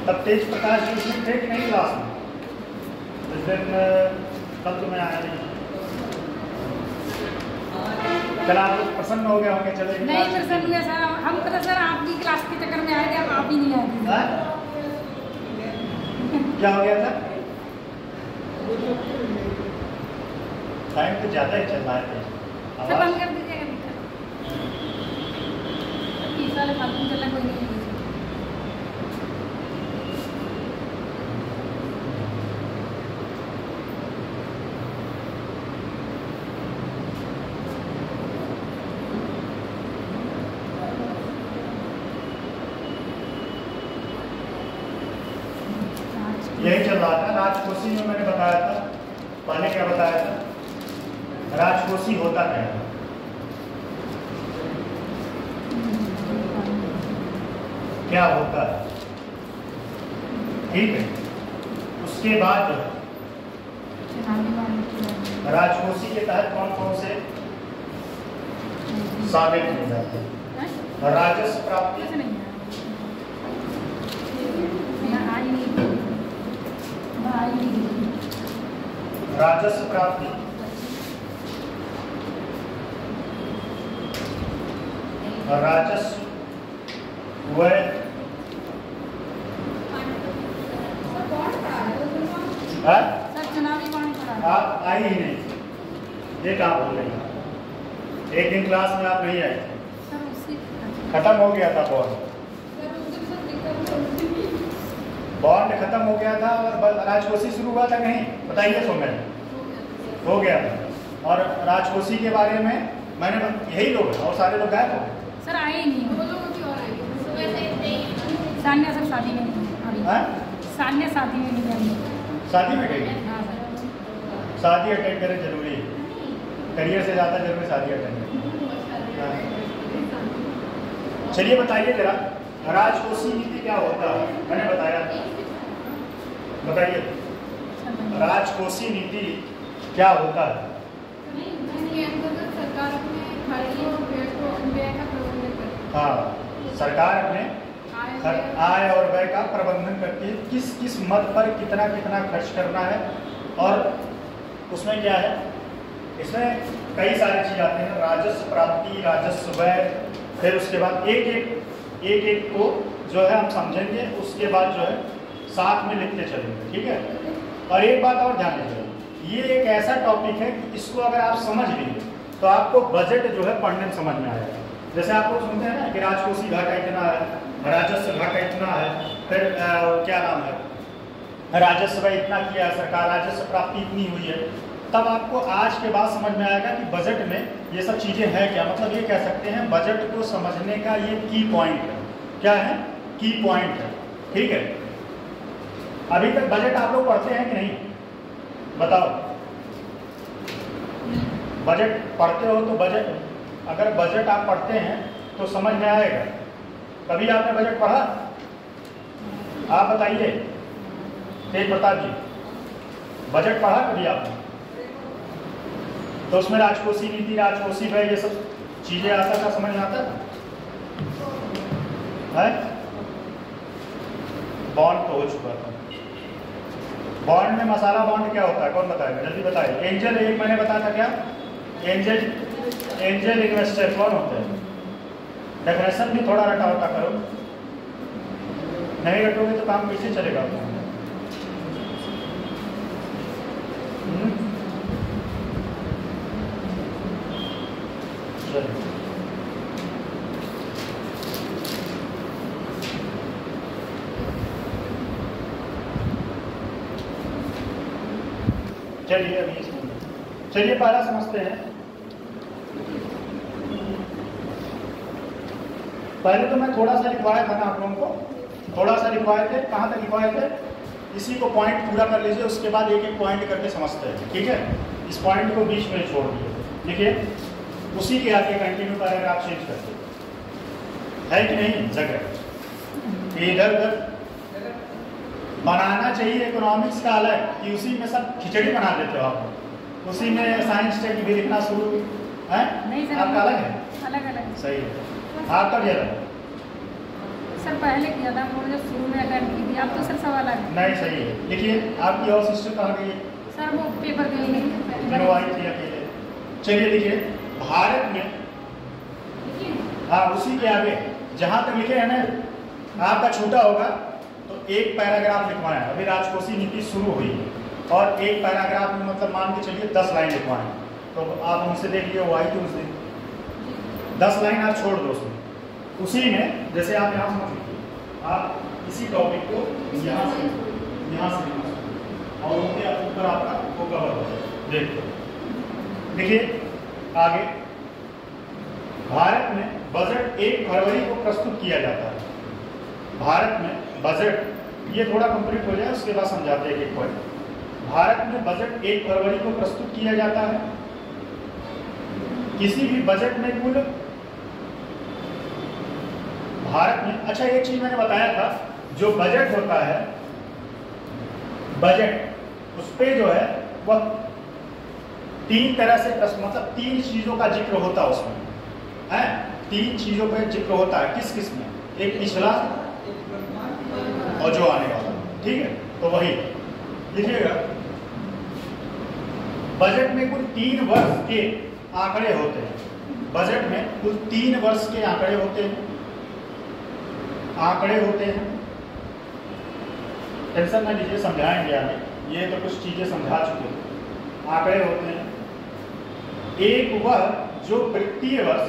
तब तेज प्रकाश जी उसमें थे कि नहीं क्लास में? उस दिन कल तो मैं आया नहीं। कल आप लोग प्रसन्न हो गए होंगे? चलो नहीं प्रसन्न हुए सर, हम तो सर आपकी क्लास के चक्कर में आए थे, हम आप ही नहीं आए थे। क्या हो गया था? टाइम तो ज़्यादा ही चल रहा है। सब बंद कर दीजिएगा इस वाले फालतू चलना कोई नहीं। यही चल रहा था। राजकोषी में मैंने बताया था, पहले क्या बताया था? राजकोषी होता क्या है? क्या होता है? ठीक है। उसके बाद जो है राजकोषी के तहत कौन कौन से शामिल हो जाते हैं? राजस्व प्राप्ति, राजस्व प्राप्ति, राजस्व व्यय, चुनावी बॉन्ड पड़ा। आप आई ही नहीं, ये कहाँ बोल रही हैं? एक दिन क्लास में आप नहीं आए, खत्म हो गया था बॉन्ड। बॉन्ड खत्म हो गया था और राजकोषी शुरू हुआ था नहीं? बताइए तो मैंने हो गया था। और राजकोषी के बारे में मैंने यही लोग और सारे लोग गायब हो गए सर, आए ही नहीं। सान्या सर शादी में नहीं है? सान्या शादी में नहीं गई। शादी में गई? हाँ सर। शादी अटेंड करें जरूरी है, करियर से ज़्यादा जरूरी शादी अटेंड करें। चलिए बताइए जरा, राजकोषी नीति क्या होता है? मैंने बताया था, बताइए राजकोषी नीति क्या होता है? सरकार अपने खर्चों और व्यय का प्रबंधन करती है। हाँ, सरकार अपने आय और व्यय का प्रबंधन करती है। किस किस मद पर कितना कितना खर्च करना है, और उसमें क्या है, इसमें कई सारी चीज़ आती हैं। राजस्व प्राप्ति, राजस्व व्यय, फिर उसके बाद एक एक को जो है हम समझेंगे, उसके बाद जो है साथ में लिखते चलेंगे, ठीक है। और एक बात और ध्यान दीजिए, ये एक ऐसा टॉपिक है कि इसको अगर आप समझ लिए तो आपको बजट जो है पढ़ने में समझ में आएगा। जैसे आप लोग सुनते हैं ना कि राजकोषी घाटा इतना है, राजस्व घाटा इतना है, फिर क्या नाम है, राजस्व इतना किया है सरकार, राजस्व प्राप्ति इतनी हुई है, तब आपको आज के बाद समझ में आएगा कि बजट में ये सब चीज़ें हैं क्या। मतलब ये कह सकते हैं बजट को समझने का ये की पॉइंट है। क्या है? की पॉइंट है, ठीक है। अभी तक बजट आप लोग पढ़ते हैं कि नहीं? बताओ, बजट पढ़ते हो तो अगर बजट आप पढ़ते हैं तो समझ में आएगा। कभी आपने बजट पढ़ा? आप बताइए, तेज प्रताप जी, बजट पढ़ा कभी आपने? तो उसमें राजकोषी नीति, राजकोषी व्यय, ये सब चीजें आता था, समझ में आता था? बॉन्ड तो हो चुका था। बॉन्ड में मसाला बॉन्ड क्या होता है, कौन बताएगा? जल्दी बताइए। एंजल, एक मैंने बताया था क्या? एंजल इन्वेस्टर कौन होते हैं? डेफिनेशन भी थोड़ा रटा होता करो, नहीं रटोगे तो काम कैसे चलेगा? चलिए अभी चलिए पहला समझते हैं। पहले तो मैं थोड़ा सा लिखवाया था ना आप लोगों को, थोड़ा सा लिखवाए थे। कहाँ तक लिखवाए थे? इसी को पॉइंट पूरा कर लीजिए, उसके बाद एक एक पॉइंट करके समझते हैं, ठीक है। इस पॉइंट को बीच में छोड़ दिए, देखिए उसी के आगे कंटिन्यू पैराग्राफ चेंज करते है कि नहीं? जगह इधर उधर बनाना चाहिए। इकोनॉमिक्स का अलग कि उसी में सब खिचड़ी बना देते हो आप, उसी में साइंस टेक भी लिखना शुरू है। आपका अलग है? अलग अलग सही है। आपका भी अलग? सर पहले किया था, जब शुरू में अटेंड की थी, अब तो नहीं सही है। लिखिए आपकी और सिस्टर कहाँ गई है? सर वो पेपर गई नहीं दोनों आई थी अकेले। चलिए लिखिए भारत में, हाँ उसी के आगे जहाँ तक लिखे है ना, आपका छोटा होगा तो एक पैराग्राफ लिखवाएं। अभी राजकोषीय नीति शुरू हुई है और एक पैराग्राफ में मतलब मान के चलिए 10 लाइन लिखवाएं। तो आप उनसे देख लिए वो आई थी उस दिन, 10 लाइन आप छोड़ दो उसमें। उसी में जैसे आप यहाँ समझ लीजिए, आप इसी टॉपिक को यहाँ से और उनके ऊपर आपका वो कवर हो जाए। देखो देखिए आगे, भारत में बजट 1 फरवरी को प्रस्तुत किया जाता है। भारत में बजट, ये थोड़ा कंप्लीट हो जाए उसके बाद समझाते हैं एक पॉइंट। भारत में बजट 1 फरवरी को प्रस्तुत किया जाता है। किसी भी बजट में कुल भारत में, अच्छा एक चीज मैंने बताया था, जो बजट होता है, बजट उस पे जो है वह 3 तरह से मतलब 3 चीजों का जिक्र होता है उसमें, है 3 चीजों का जिक्र होता है। किस किस में? एक पिछला और जो आने वाला, ठीक है। तो वही लिखिएगा, बजट में कुल 3 वर्ष के आंकड़े होते हैं। बजट में कुल 3 वर्ष के आंकड़े होते हैं, टेंशन ना लीजिए, समझाएंगे आगे, ये तो कुछ चीजें समझा चुके हैं। आंकड़े होते हैं, एक वह जो वित्तीय वर्ष,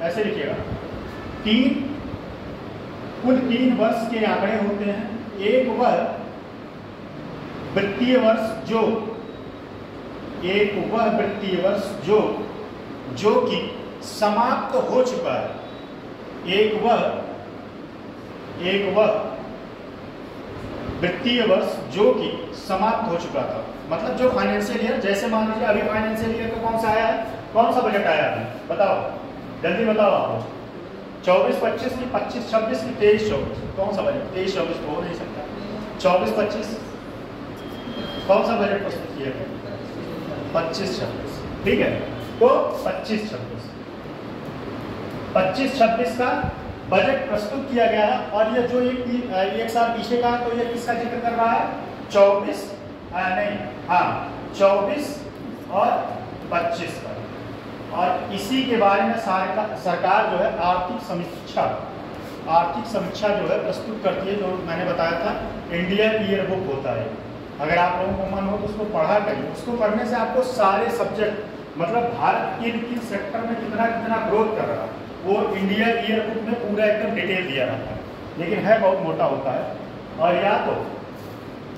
ऐसे लिखिएगा, कुल 3 वर्ष के आंकड़े होते हैं। एक वह वित्तीय वर्ष जो, एक वह वित्तीय वर्ष जो कि समाप्त हो चुका है। एक वह वित्तीय वर्ष जो कि समाप्त हो चुका था, मतलब जो फाइनेंशियल ईयर, जैसे मान लीजिए अभी फाइनेंशियल ईयर का कौन सा आया है, कौन सा बजट आया है, बताओ जल्दी बताओ आप। 24-25 की, 25-26 की, 23-24, कौन सा बजट? 23-24 तो हो नहीं सकता। 24-25 कौन सा बजट प्रस्तुत किया गया? 25-26, ठीक है। तो 25-26 का बजट प्रस्तुत किया गया है। और ये जो एक साल पीछे का, तो ये किसका जिक्र कर रहा है? 24 और 25 का। और इसी के बारे में सरकार जो है आर्थिक समीक्षा जो है प्रस्तुत करती है। जो मैंने बताया था, इंडिया ईयर बुक होता है। अगर आप लोगों को मन हो तो उसको पढ़ा करिए। उसको पढ़ने से आपको सारे सब्जेक्ट, मतलब भारत किन सेक्टर में कितना ग्रोथ कर रहा है, वो इंडिया ईयर बुक में पूरा एकदम डिटेल दिया रहता है। लेकिन है बहुत मोटा होता है। और या तो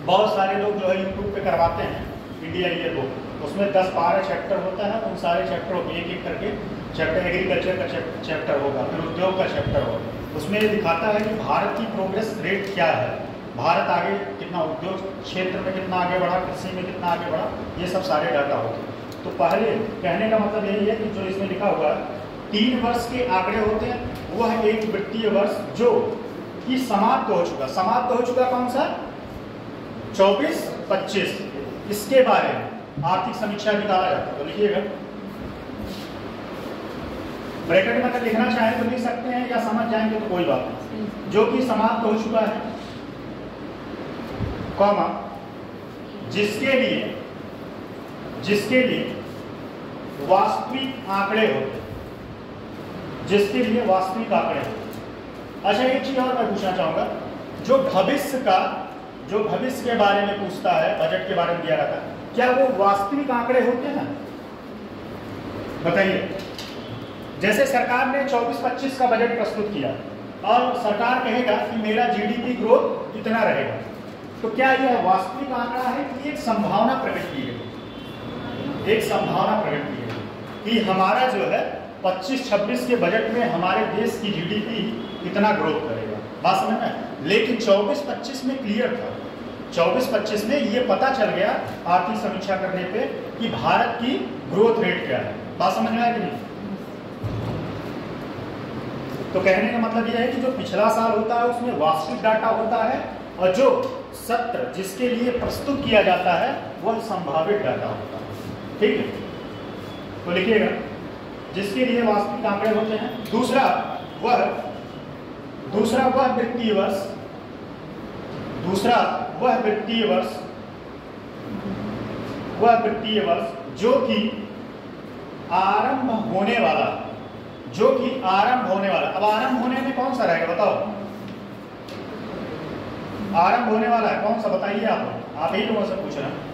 बहुत सारे लोग जो है यूट्यूब पे करवाते हैं इंडिया ईयर बुक, उसमें 10-12 चैप्टर होता है। उन सारे चैप्टरों को एक करके चैप्टर, एग्रीकल्चर का चैप्टर होगा, फिर उद्योग का चैप्टर होगा। उसमें ये दिखाता है कि भारत की प्रोग्रेस रेट क्या है, भारत आगे कितना, उद्योग क्षेत्र में कितना आगे बढ़ा, कृषि में कितना आगे बढ़ा, ये सब सारे डाटा होते हैं। तो पहले कहने का मतलब यही है कि जो इसमें लिखा हुआ है 3 वर्ष के आंकड़े होते हैं। वह एक वित्तीय वर्ष जो कि समाप्त हो चुका कौन सा? 24-25, इसके बारे में आर्थिक समीक्षा निकाला जाता है। तो लिखिएगा, ब्रैकेट में अगर लिखना चाहें तो लिख सकते हैं, या समझ जाएंगे तो कोई बात नहीं। जो कि समाप्त हो चुका है, कॉमा, जिसके लिए वास्तविक आंकड़े होते हैं, जिसके लिए वास्तविक आंकड़े होते हैं। अच्छा एक चीज और मैं पूछना चाहूंगा, जो भविष्य के बारे में पूछता है, बजट के बारे में दिया रहता है, क्या वो वास्तविक आंकड़े होते हैं? बताइए। जैसे सरकार ने 24-25 का बजट प्रस्तुत किया और सरकार कहेगा कि मेरा जीडीपी ग्रोथ इतना रहेगा, तो क्या यह वास्तविक आंकड़ा है कि एक संभावना प्रकट की गई? एक संभावना प्रकट की गई कि हमारा जो है 25-26 के बजट में हमारे देश की जीडीपी इतना ग्रोथ करेगा। बात समझ में? लेकिन 24-25 में क्लियर था, 24-25 में ये पता चल गया आर्थिक समीक्षा करने पे कि भारत की ग्रोथ रेट क्या है। बात समझ में आया कि नहीं? तो कहने का मतलब यह है कि जो पिछला साल होता है उसमें वास्तविक डाटा होता है, और जो सत्र जिसके लिए प्रस्तुत किया जाता है वह संभावित डाटा होता है। ठीक है, तो लिखिएगा, जिसके लिए वास्तविक आंकड़े होते हैं। दूसरा वह वित्तीय वर्ष दूसरा वह वित्तीय वर्ष जो कि आरंभ होने वाला, अब आरंभ होने में कौन सा रहेगा बताओ? आरंभ होने वाला है कौन सा बताइए आप ही लोगों से पूछ रहे हैं।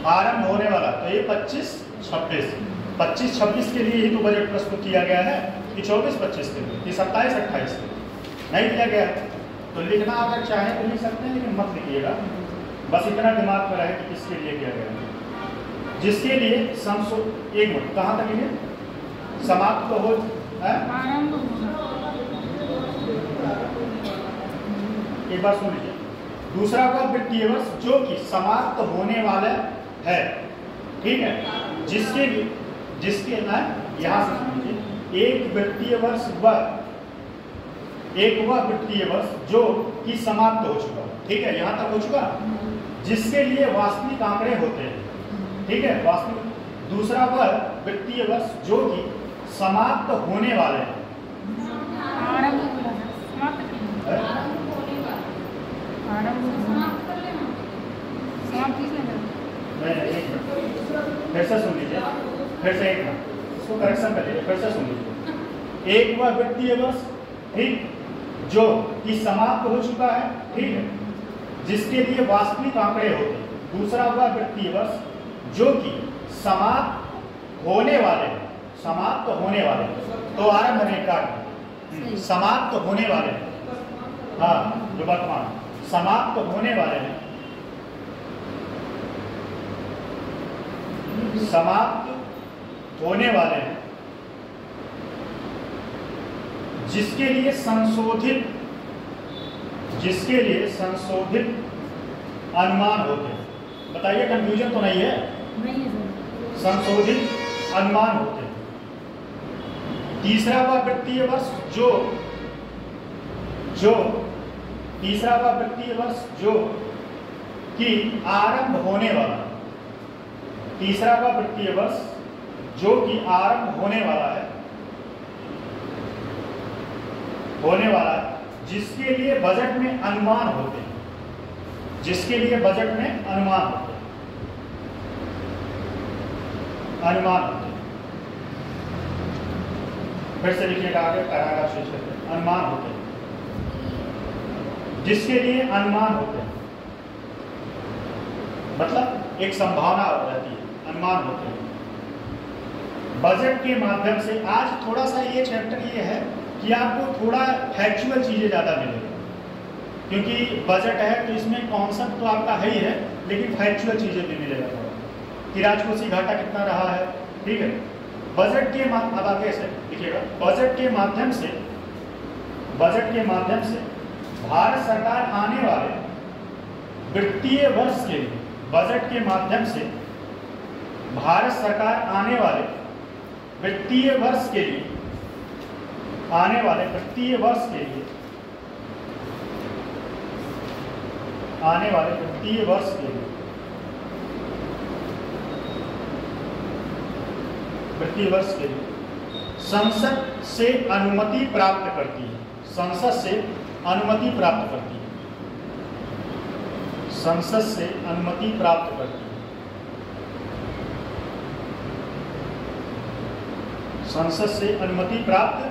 आरंभ होने वाला तो ये 25-26 के लिए ही तो बजट प्रस्तुत किया गया है कि 24-25 के लिए कि 27-28 के लिए नहीं किया गया है। तो लिखना अगर चाहे तो लिख सकते हैं, लेकिन मत लिखिएगा, बस इतना दिमाग में रहे कि किसके लिए किया गया है। जिसके लिए एक मिनट कहाँ तक ये समाप्त तो हो एक बार सुन लीजिए। दूसरा वह वित्तीय वर्ष जो कि समाप्त होने वाला है, ठीक है, जिसके यहाँ से सुनिए, एक वित्तीय वर्ष जो कि समाप्त हो चुका, ठीक है, यहाँ तक हो चुका, जिसके लिए वास्तविक आंकड़े होते हैं, ठीक है, वास्तविक। दूसरा वह वित्तीय वर्ष जो कि समाप्त होने वाले हैं, फिर से सुन लीजिए, फिर से एक मिनट इसको करेक्शन कर लीजिए, फिर से सुन लीजिए। एक वह वित्तीय वर्ष, ठीक, जो कि समाप्त हो चुका है, ठीक है, जिसके लिए वास्तविक आंकड़े होते हैं। दूसरा वह वित्तीय वर्ष जो कि समाप्त होने वाले, तो आरंभ नहीं काट, समाप्त होने वाले, हाँ, जो वर्तमान समाप्त होने वाले हैं, जिसके लिए संशोधित अनुमान होते हैं। बताइए कंफ्यूजन तो नहीं है? नहीं है सर। संशोधित अनुमान होते हैं। तीसरा वह वित्तीय वर्ष जो कि आरंभ होने वाला, तीसरा वह वित्तीय वर्ष जो कि आरंभ होने वाला है, जिसके लिए बजट में अनुमान होते हैं, फिर से लिखिएगा, आगे पैराग्राफ स्विच करते हैं। अनुमान होते हैं, जिसके लिए अनुमान होते हैं, मतलब एक संभावना रहती है, अनुमान होते हैं। बजट के माध्यम से आज थोड़ा सा ये चैप्टर ये है कि आपको थोड़ा फैक्चुअल चीजें ज्यादा मिलेगी, क्योंकि बजट है तो इसमें कॉन्सेप्ट तो आपका है ही है, लेकिन फैक्चुअल चीजें भी मिलेगा थोड़ा कि राजकोषीय घाटा कितना रहा है, ठीक है। बजट के अब आगे से लिखिएगा, बजट के माध्यम से भारत सरकार आने वाले वित्तीय वर्ष के लिए, बजट के माध्यम से भारत सरकार आने वाले वित्तीय वर्ष के लिए, संसद से अनुमति प्राप्त करती है, संसद से अनुमति प्राप्त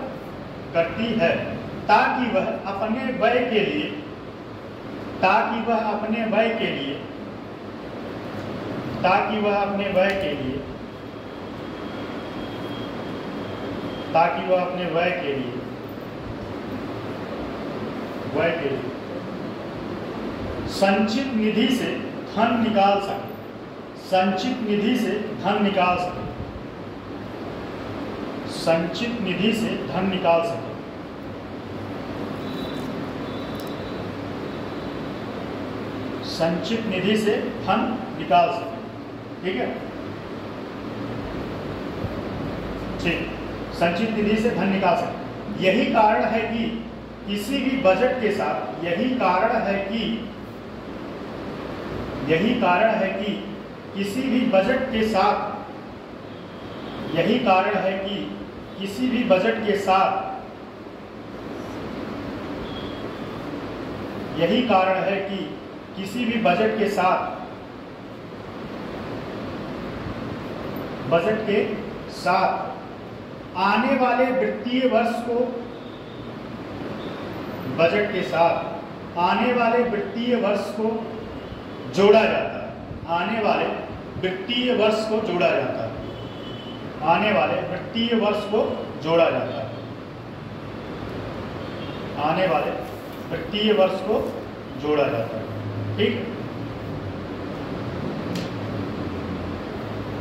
करती है, ताकि वह अपने व्यय के लिए संचित निधि से धन निकाल सके, संचित निधि से धन निकाल सके, ठीक है, ठीक, संचित निधि से धन निकाल सके। यही कारण है कि किसी भी बजट के साथ, यही कारण है कि किसी भी बजट के साथ यही कारण है कि किसी भी बजट के साथ यही कारण है कि किसी भी बजट के साथ आने वाले वित्तीय वर्ष को बजट के साथ आने वाले वित्तीय वर्ष को जोड़ा जाता है। आने वाले वित्तीय वर्ष को जोड़ा जाता है। आने वाले वित्तीय वर्ष को जोड़ा जाता है। आने वाले वित्तीय वर्ष को जोड़ा जाता है। ठीक,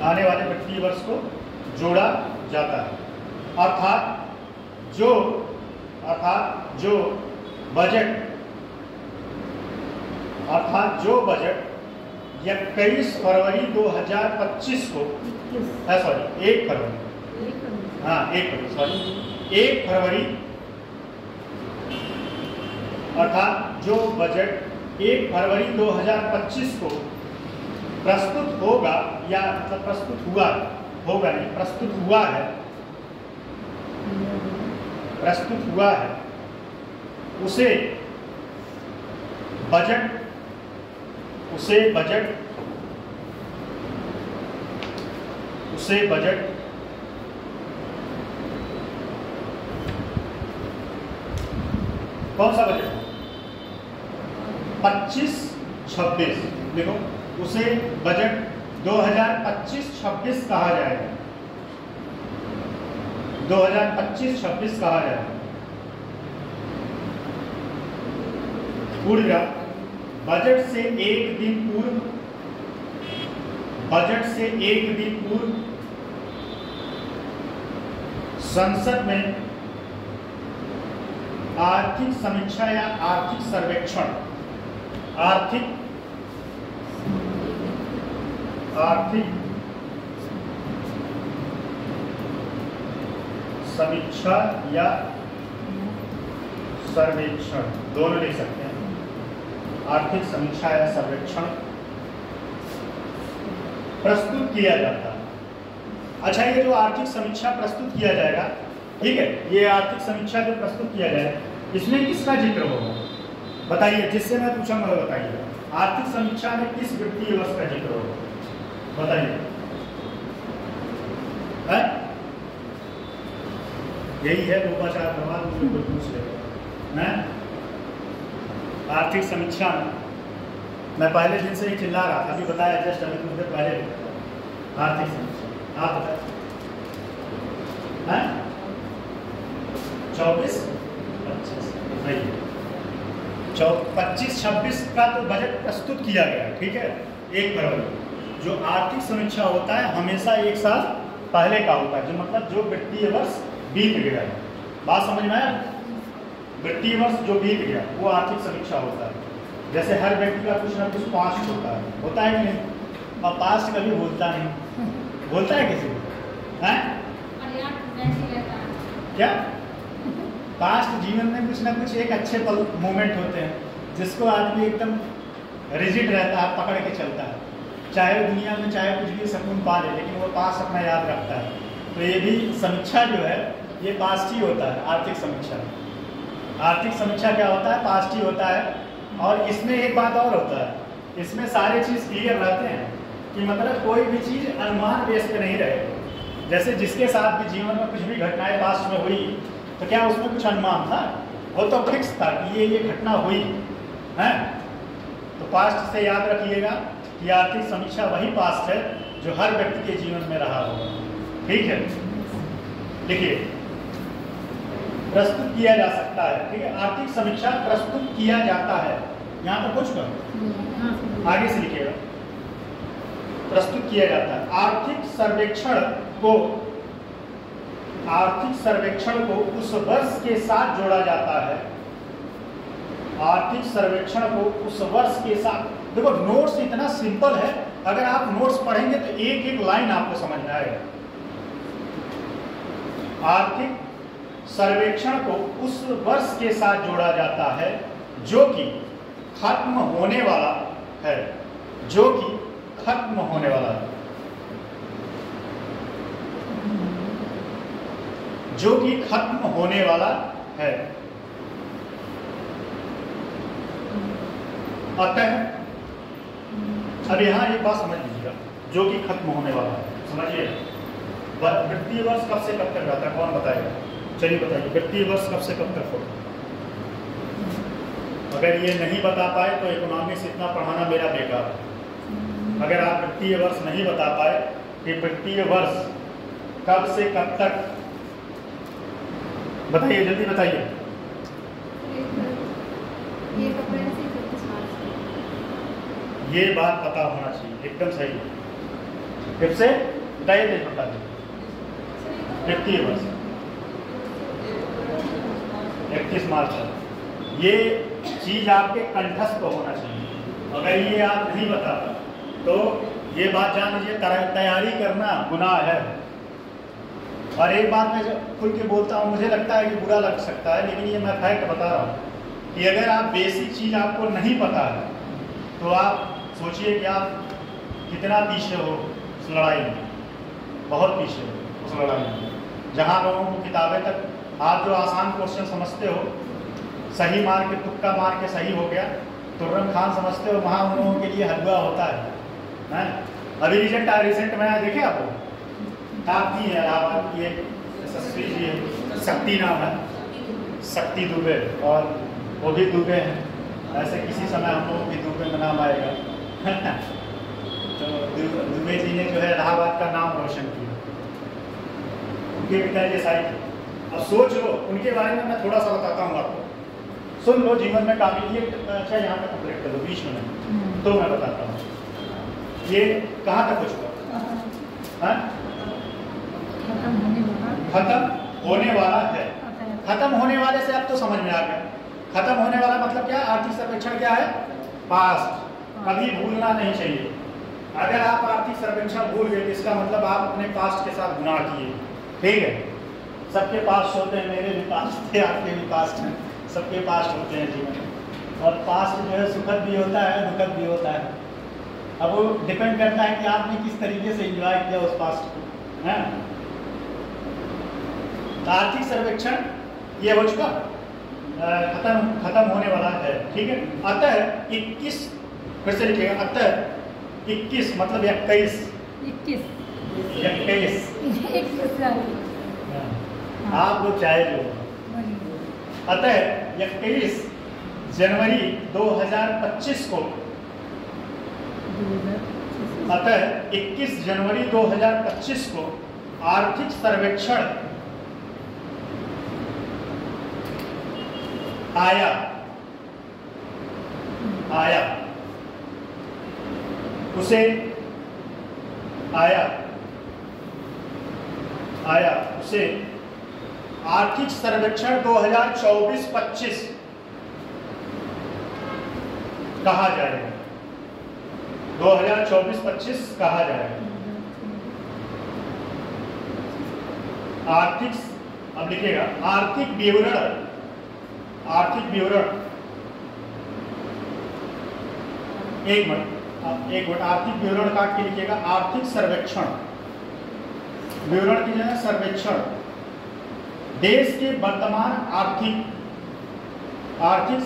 आने वाले वित्तीय वर्ष को जोड़ा जाता है। अर्थात जो बजट 21 फरवरी 2025 को 1 फरवरी अर्थात जो बजट 1 फरवरी 2025 को प्रस्तुत होगा या प्रस्तुत हुआ है उसे बजट कौन सा बजट 25-26 देखो, उसे बजट 2025-26 कहा जाएगा। 2025-26 कहा जाएगा। पूर्व बजट से एक दिन पूर्व संसद में आर्थिक समीक्षा या आर्थिक सर्वेक्षण समीक्षा या सर्वेक्षण दोनों लिख सकते हैं। आर्थिक समीक्षा या सर्वेक्षण प्रस्तुत किया जाता है। अच्छा, ये जो आर्थिक समीक्षा प्रस्तुत किया जाएगा, ठीक है, ये आर्थिक समीक्षा जो प्रस्तुत किया जाएगा, इसमें किसका जिक्र होगा बताइए, जिससे मैं पूछूंगा बताइए, आर्थिक समीक्षा में किस वित्तीय वर्ष का जिक्र होगा बताइए। यही है 2-4 सवाल मुझे कोई पूछ लेगा। आर्थिक समीक्षा में मैं पहले दिन से ही चिल्ला रहा था, अभी बताया जस्ट अभी कुछ देर पहले आर्थिक समीक्षा। आप बताए 25-26 का तो बजट प्रस्तुत किया गया, ठीक है, 1 फरवरी। जो आर्थिक समीक्षा होता है हमेशा एक साल पहले का होता है, जो मतलब जो वित्तीय वर्ष बीत गया है। बात समझ में आया? वित्तीय वर्ष जो बीत गया वो आर्थिक समीक्षा होता है। जैसे हर व्यक्ति का कुछ ना कुछ पास्ट होता है कि नहीं? और पास्ट कभी भूलता नहीं, बोलता है किसी को हैं? क्या पास्ट जीवन में कुछ ना कुछ एक अच्छे पल मोमेंट होते हैं जिसको आदमी एकदम रिजिड रहता है, पकड़ के चलता है, चाहे दुनिया में चाहे कुछ भी सुकून पा ले, लेकिन वो पास्ट अपना याद रखता है। तो ये भी समीक्षा जो है ये पास्ट ही होता है। आर्थिक समीक्षा क्या होता है? पास्ट ही होता है। और इसमें एक बात और होता है, इसमें सारे चीज़ क्लियर रहते हैं कि मतलब कोई भी चीज़ अनुमान बेस पे नहीं रहे। जैसे जिसके साथ भी जीवन में कुछ भी घटनाएं पास्ट में हुई तो क्या उसमें कुछ अनुमान था? वो तो फिक्स था कि ये घटना हुई है। तो पास्ट से याद रखिएगा कि आर्थिक समीक्षा वही पास्ट है जो हर व्यक्ति के जीवन में रहा होगा। ठीक है, देखिए प्रस्तुत किया जा सकता है, ठीक है, आर्थिक समीक्षा प्रस्तुत किया जाता है। यहाँ पर कुछ करो, आगे से लिखिएगा, प्रस्तुत किया जाता है। आर्थिक सर्वेक्षण को उस वर्ष के साथ जोड़ा जाता है। आर्थिक सर्वेक्षण को उस वर्ष के साथ, देखो नोट्स इतना सिंपल है, अगर आप नोट्स पढ़ेंगे तो एक एक लाइन आपको समझ में आएगा। आर्थिक सर्वेक्षण को उस वर्ष के साथ जोड़ा जाता है जो कि खत्म होने वाला है, जो कि खत्म होने वाला है। जो कि खत्म होने वाला है। अतः अब यहाँ एक बात समझ लीजिएगा, जो कि खत्म होने वाला है, समझिए। वित्तीय वर्ष कब से कब तक रहता है, कौन बताएगा? चलिए बताइए, वित्तीय वर्ष कब से कब तक होगा? अगर ये नहीं बता पाए तो इकोनॉमिक्स इतना पढ़ाना मेरा बेकार है। अगर आप वित्तीय वर्ष नहीं बता पाए कि वित्तीय वर्ष कब से कब तक, बताइए, जल्दी बताइए। ये बात पता होना चाहिए, एकदम सही। फिर से बताइए, बता दीजिए। वित्तीय वर्ष 31 मार्च तक, ये चीज आपके कंठस्थ होना चाहिए। अगर ये आप नहीं बता तो ये बात जान लीजिए, तैयारी करना गुनाह है। और एक बात मैं खुल के बोलता हूँ, मुझे लगता है कि बुरा लग सकता है, लेकिन ये मैं फैक्ट बता रहा हूँ कि अगर आप बेसिक चीज़ आपको नहीं पता है तो आप सोचिए कि आप कितना पीछे हो उस लड़ाई में, बहुत पीछे हो उस लड़ाई में। जहाँ लोगों को किताबें तक आप जो आसान क्वेश्चन समझते हो, सही मार के, तुक्का मार के सही हो गया, तुर्रम खान समझते हो, वहाँ उन लोगों के लिए हलवा होता है। अभी रिसेंट में देखे आपको, आप भी है, इलाहाबाद की यशस्वी जी है, शक्ति नाम है, शक्ति दुबे, और वो भी दुबे हैं। ऐसे किसी समय हम लोगों की दुबे में नाम आएगा। तो दुबे जी ने जो है इलाहाबाद का नाम रोशन किया, उनके पिताजी साहिब। अब सोच लो, उनके बारे में मैं थोड़ा सा बताता हूँ आपको, सुन लो। जीवन में काबिलियत, अच्छा यहाँ पे कंप्लीट कर दो, बीच में नहीं तो मैं बताता हूँ। ये कहाँ तक हो चुका? खत्म होने वाला है। खत्म होने वाले से अब तो समझ में आ गया। खत्म होने वाला मतलब क्या? आर्थिक सर्वेक्षण क्या है? पास्ट। कभी भूलना नहीं चाहिए। अगर आप आर्थिक सर्वेक्षण भूल गए तो इसका मतलब आप अपने पास्ट के साथ गुनाह किए। ठीक है, सबके पास्ट होते हैं, मेरे भी पास्ट थे, आपके भी पास्ट हैं, सबके पास्ट होते हैं जीवन में। और पास्ट जो है सुखद भी होता है, दुखद भी होता है। अब वो डिपेंड करता है कि आपने किस तरीके से एंजॉय किया उस पास्ट को, है। आर्थिक सर्वेक्षण ये हो चुका, खत्म होने वाला है। ठीक है, अतः 21, फिर से लिखिएगा, अतः 21 मतलब 21 आप लोग चाहे जो। अतः 21 जनवरी 2025 को, अतः 21 जनवरी 2025 को आर्थिक सर्वेक्षण आया उसे आर्थिक सर्वेक्षण 2024-25 कहा जाएगा। 2024-25 कहा जाएगा। आर्थिक, अब लिखिएगा आर्थिक विवरण, एक मिनट, आर्थिक विवरण काट के लिखिएगा। आर्थिक सर्वेक्षण, विवरण की जगह सर्वेक्षण, देश के वर्तमान आर्थिक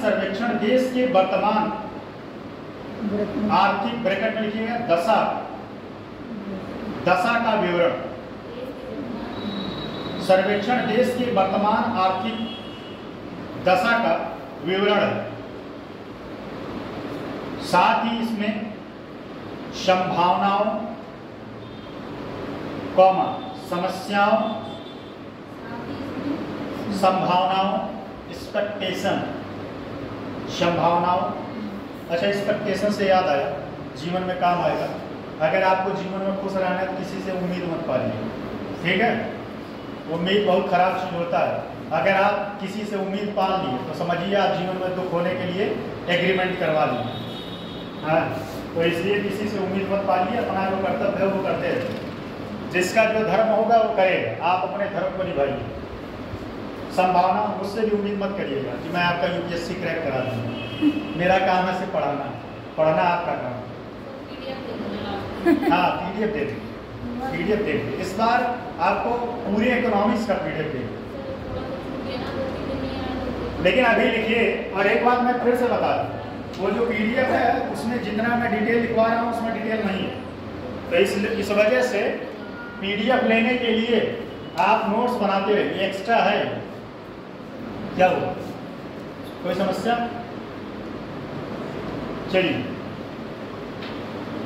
सर्वेक्षण, देश के वर्तमान आर्थिक, ब्रैकेट में लिखिएगा दशा का विवरण। सर्वेक्षण देश के वर्तमान आर्थिक दशा का विवरण है। साथ ही इसमें संभावनाओं, समस्याओं, संभावनाओं, एक्सपेक्टेशन, संभावनाओं। अच्छा, एक्सपेक्टेशन से याद आया, जीवन में काम आएगा। अगर आपको जीवन में खुश रहना है तो किसी से उम्मीद मत पालिए। ठीक है, उम्मीद बहुत खराब चीज होता है। अगर आप किसी से उम्मीद पाल लिए तो समझिए आप जीवन में दुख होने के लिए एग्रीमेंट करवा लिए। हाँ, तो इसलिए किसी से उम्मीद मत पालिए, अपना जो कर्तव्य है वो करते रहिए। जिसका जो धर्म होगा वो करेगा, आप अपने धर्म को निभाइए। संभावना, मुझसे भी उम्मीद मत करिएगा कि मैं आपका यूपीएससी क्रैक करा दूँगा। मेरा काम है सिर्फ पढ़ाना आपका काम। हाँ, पीडीएफ दे देंगे। इस बार आपको पूरे इकोनॉमिक्स का पीडीएफ देंगे। लेकिन अभी लिखिए, और एक बात मैं फिर से बता दूँ, वो जो PDF है उसमें जितना मैं डिटेल लिखवा रहा हूँ उसमें डिटेल नहीं है। तो इस वजह से PDF लेने के लिए आप नोट्स बनाते रहिए, एक्स्ट्रा है। क्या हुआ, कोई समस्या? चलिए,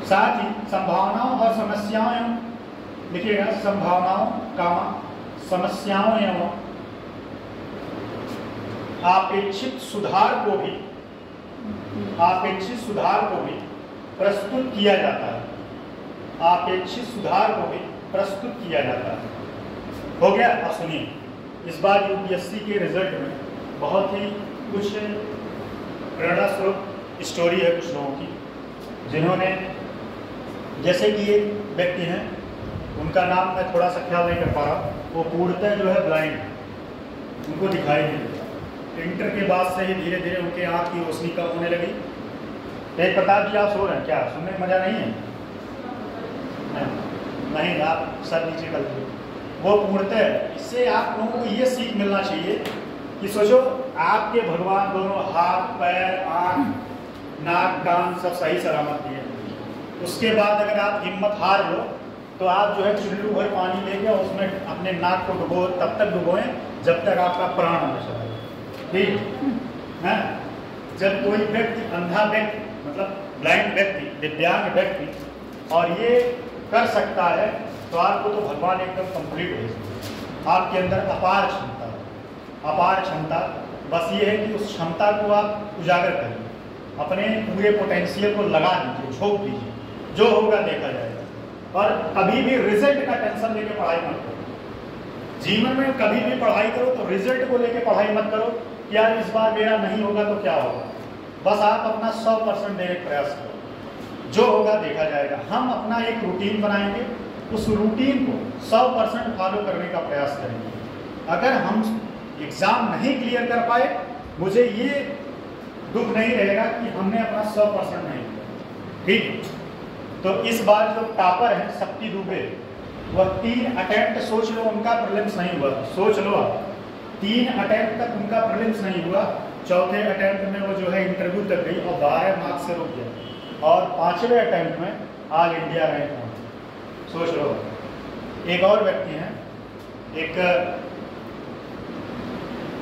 साथ ही संभावनाओं और समस्याओं एवं लिखिएगा, संभावनाओं कामा समस्याओं एवं अपेक्षित सुधार को भी प्रस्तुत किया जाता है। अपेक्षित सुधार को भी प्रस्तुत किया जाता है। हो गया? अब सुनिए, इस बार UPSC के रिजल्ट में बहुत ही कुछ प्रेरणा स्रोत स्टोरी है कुछ लोगों की, जिन्होंने, जैसे कि एक व्यक्ति हैं, उनका नाम मैं थोड़ा सा ख्याल नहीं कर पा रहा, वो पूर्णतः जो है ब्लाइंड, उनको दिखाई नहीं देता। इंटर के बाद से ही धीरे धीरे उनके आँख की रोशनी कम होने लगी। एक प्रताप जी, आप सो रहे हैं क्या? सुनने में मजा नहीं है? नहीं, आप सर नीचे कर दीजिए। वो पूर्णतः, इससे आप लोगों को ये सीख मिलना चाहिए कि सोचो आपके भगवान दोनों हाथ, पैर, आँख, नाक, कान सब सही सलामत दिए, उसके बाद अगर आप हिम्मत हार लो तो आप जो है चुल्लू भर पानी लेके उसमें अपने नाक को डुबो, तब तक डुबोएं जब तक आपका प्राण न चले। ठीक है? जब कोई व्यक्ति, अंधा व्यक्ति, मतलब ब्लाइंड व्यक्ति, दिव्यांग व्यक्ति, और ये कर सकता है, तो आपको तो भगवान एकदम कंप्लीट है। आपके अंदर अपार क्षमता, बस ये है कि उस क्षमता को आप उजागर करिए, अपने पूरे पोटेंशियल को लगा दीजिए, झोंक दीजिए, जो होगा देखा जाएगा। और कभी भी रिजल्ट का टेंशन लेके पढ़ाई मत करो। जीवन में कभी भी पढ़ाई करो तो रिजल्ट को लेके पढ़ाई मत करो कि यार इस बार मेरा नहीं होगा तो क्या होगा। बस आप अपना 100% देने का प्रयास करो, जो होगा देखा जाएगा। हम अपना एक रूटीन बनाएंगे, उस रूटीन को 100% फॉलो करने का प्रयास करेंगे। अगर हम एग्जाम नहीं क्लियर कर पाए, मुझे ये दुख नहीं रहेगा कि हमने अपना 100% नहीं किया। ठीक, तो इस बार जो टॉपर है शक्ति दुबे, वह 3 अटेम्प्ट, सोच लो उनका प्रीलिम्स नहीं हुआ, सोच लो आप 3 अटेम्प्ट तक उनका प्रीलिम्स नहीं हुआ। चौथे अटेम्प्ट में वो जो है इंटरव्यू तक गई और 12 मार्क्स से रुक गया, और 5वें अटेम्प्ट में ऑल इंडिया रैंक पहुंचे। सोच लो। एक और व्यक्ति हैं, एक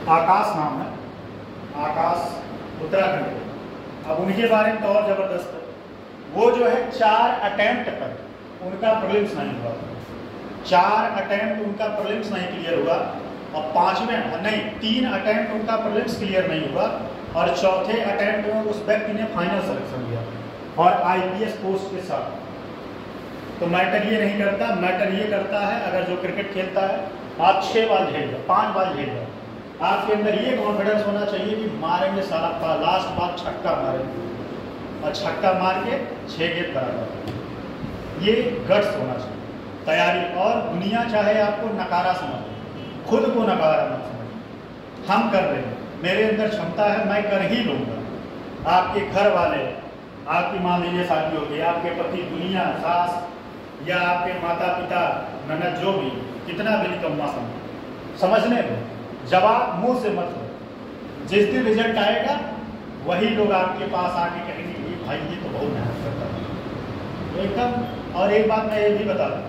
आकाश नाम है, आकाश, उत्तराखंड के। अब उनके बारे में तो और जबरदस्त है, वो जो है 4 अटेम्प्ट तक उनका प्रीलिम्स नहीं हुआ, 4 अटेम्प्ट उनका प्रीलिम्स नहीं क्लियर हुआ, और 3 अटेम्प्ट उनका प्रीलिम्स क्लियर नहीं हुआ, और चौथे अटेम्प्ट में उस व्यक्ति ने फाइनल सिलेक्शन लिया, और IPS पोस्ट के साथ। तो मैटर ये नहीं करता, मैटर ये करता है, अगर जो क्रिकेट खेलता है आप 6 बार झेल जाओ, 5 बार झेल जाओ, आपके अंदर ये कॉन्फिडेंस होना चाहिए कि मारेंगे साला, लास्ट बार छक्का मारेंगे, और छक्का मार के 6 गेंद बराबर। ये गट्स होना चाहिए, तैयारी। और दुनिया चाहे आपको नकारा समझे, खुद को नकारा मत समझिए। हम कर रहे हैं, मेरे अंदर क्षमता है, मैं कर ही लूँगा। आपके घर वाले, आपकी मान लीजिए शादी हो गई, आपके पति, दुनिया, सास, या आपके माता पिता, ननद, जो भी, कितना भी निकम्मा समझने में, जवाब मुंह से मत लो। जिस दिन रिजल्ट आएगा वही लोग आपके पास आके कहेंगे कि भाई ये तो बहुत मेहनत करता है एकदम। और एक बात मैं ये भी बता दूँ,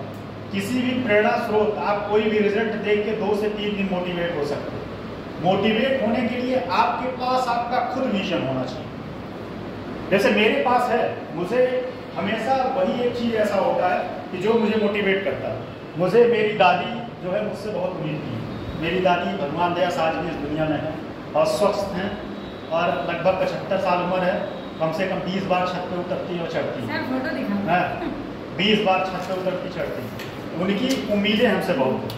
किसी भी प्रेरणा स्रोत, आप कोई भी रिजल्ट देख के 2 से 3 दिन मोटिवेट हो सकते हैं। मोटिवेट होने के लिए आपके पास आपका खुद विजन होना चाहिए। जैसे मेरे पास है, मुझे हमेशा वही एक चीज़ ऐसा होता है कि जो मुझे मोटिवेट करता है। मुझे मेरी दादी जो है मुझसे बहुत उम्मीद थी। मेरी दादी भगवान दया से आज भी इस दुनिया में है और स्वस्थ हैं, और लगभग 75 साल उम्र है। कम से कम 20 बार छत पे उतरती और चढ़ती है, 20 बार छत पे उतरती चढ़ती। उनकी उम्मीदें हमसे बहुत हैं,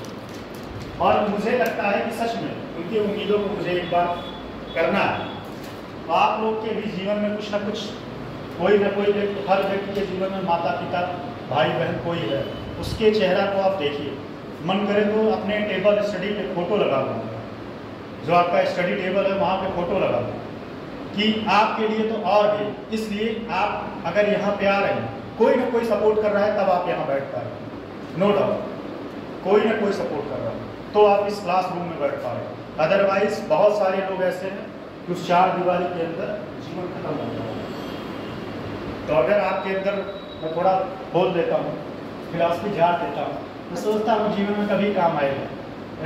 और मुझे लगता है कि सच में उनकी उम्मीदों को मुझे एक बार करना है। आप लोग के भी जीवन में कुछ ना कुछ, कोई ना कोई व्यक्ति, हर व्यक्ति के जीवन में माता पिता, भाई बहन कोई है, उसके चेहरा को आप देखिए। मन करे तो अपने टेबल स्टडी पे फोटो लगा दो, जो आपका स्टडी टेबल है वहाँ पे फोटो लगा दो, कि आपके लिए तो और भी। इसलिए आप अगर यहाँ पे आ रहे हैं, कोई ना कोई सपोर्ट कर रहा है, तब आप यहाँ बैठ पा रहे हैं। नो डाउट, कोई ना कोई सपोर्ट कर रहा है तो आप इस क्लासरूम में बैठ पा रहे हैं। अदरवाइज बहुत सारे लोग ऐसे हैं कि उस 4 दीवारी के अंदर जीवन खत्म हो जाता है। तो अगर आपके अंदर, मैं थोड़ा बोल देता हूँ, फिलॉसफी झाड़ देता हूँ, मैं सोचता हूँ जीवन में कभी काम आएगा।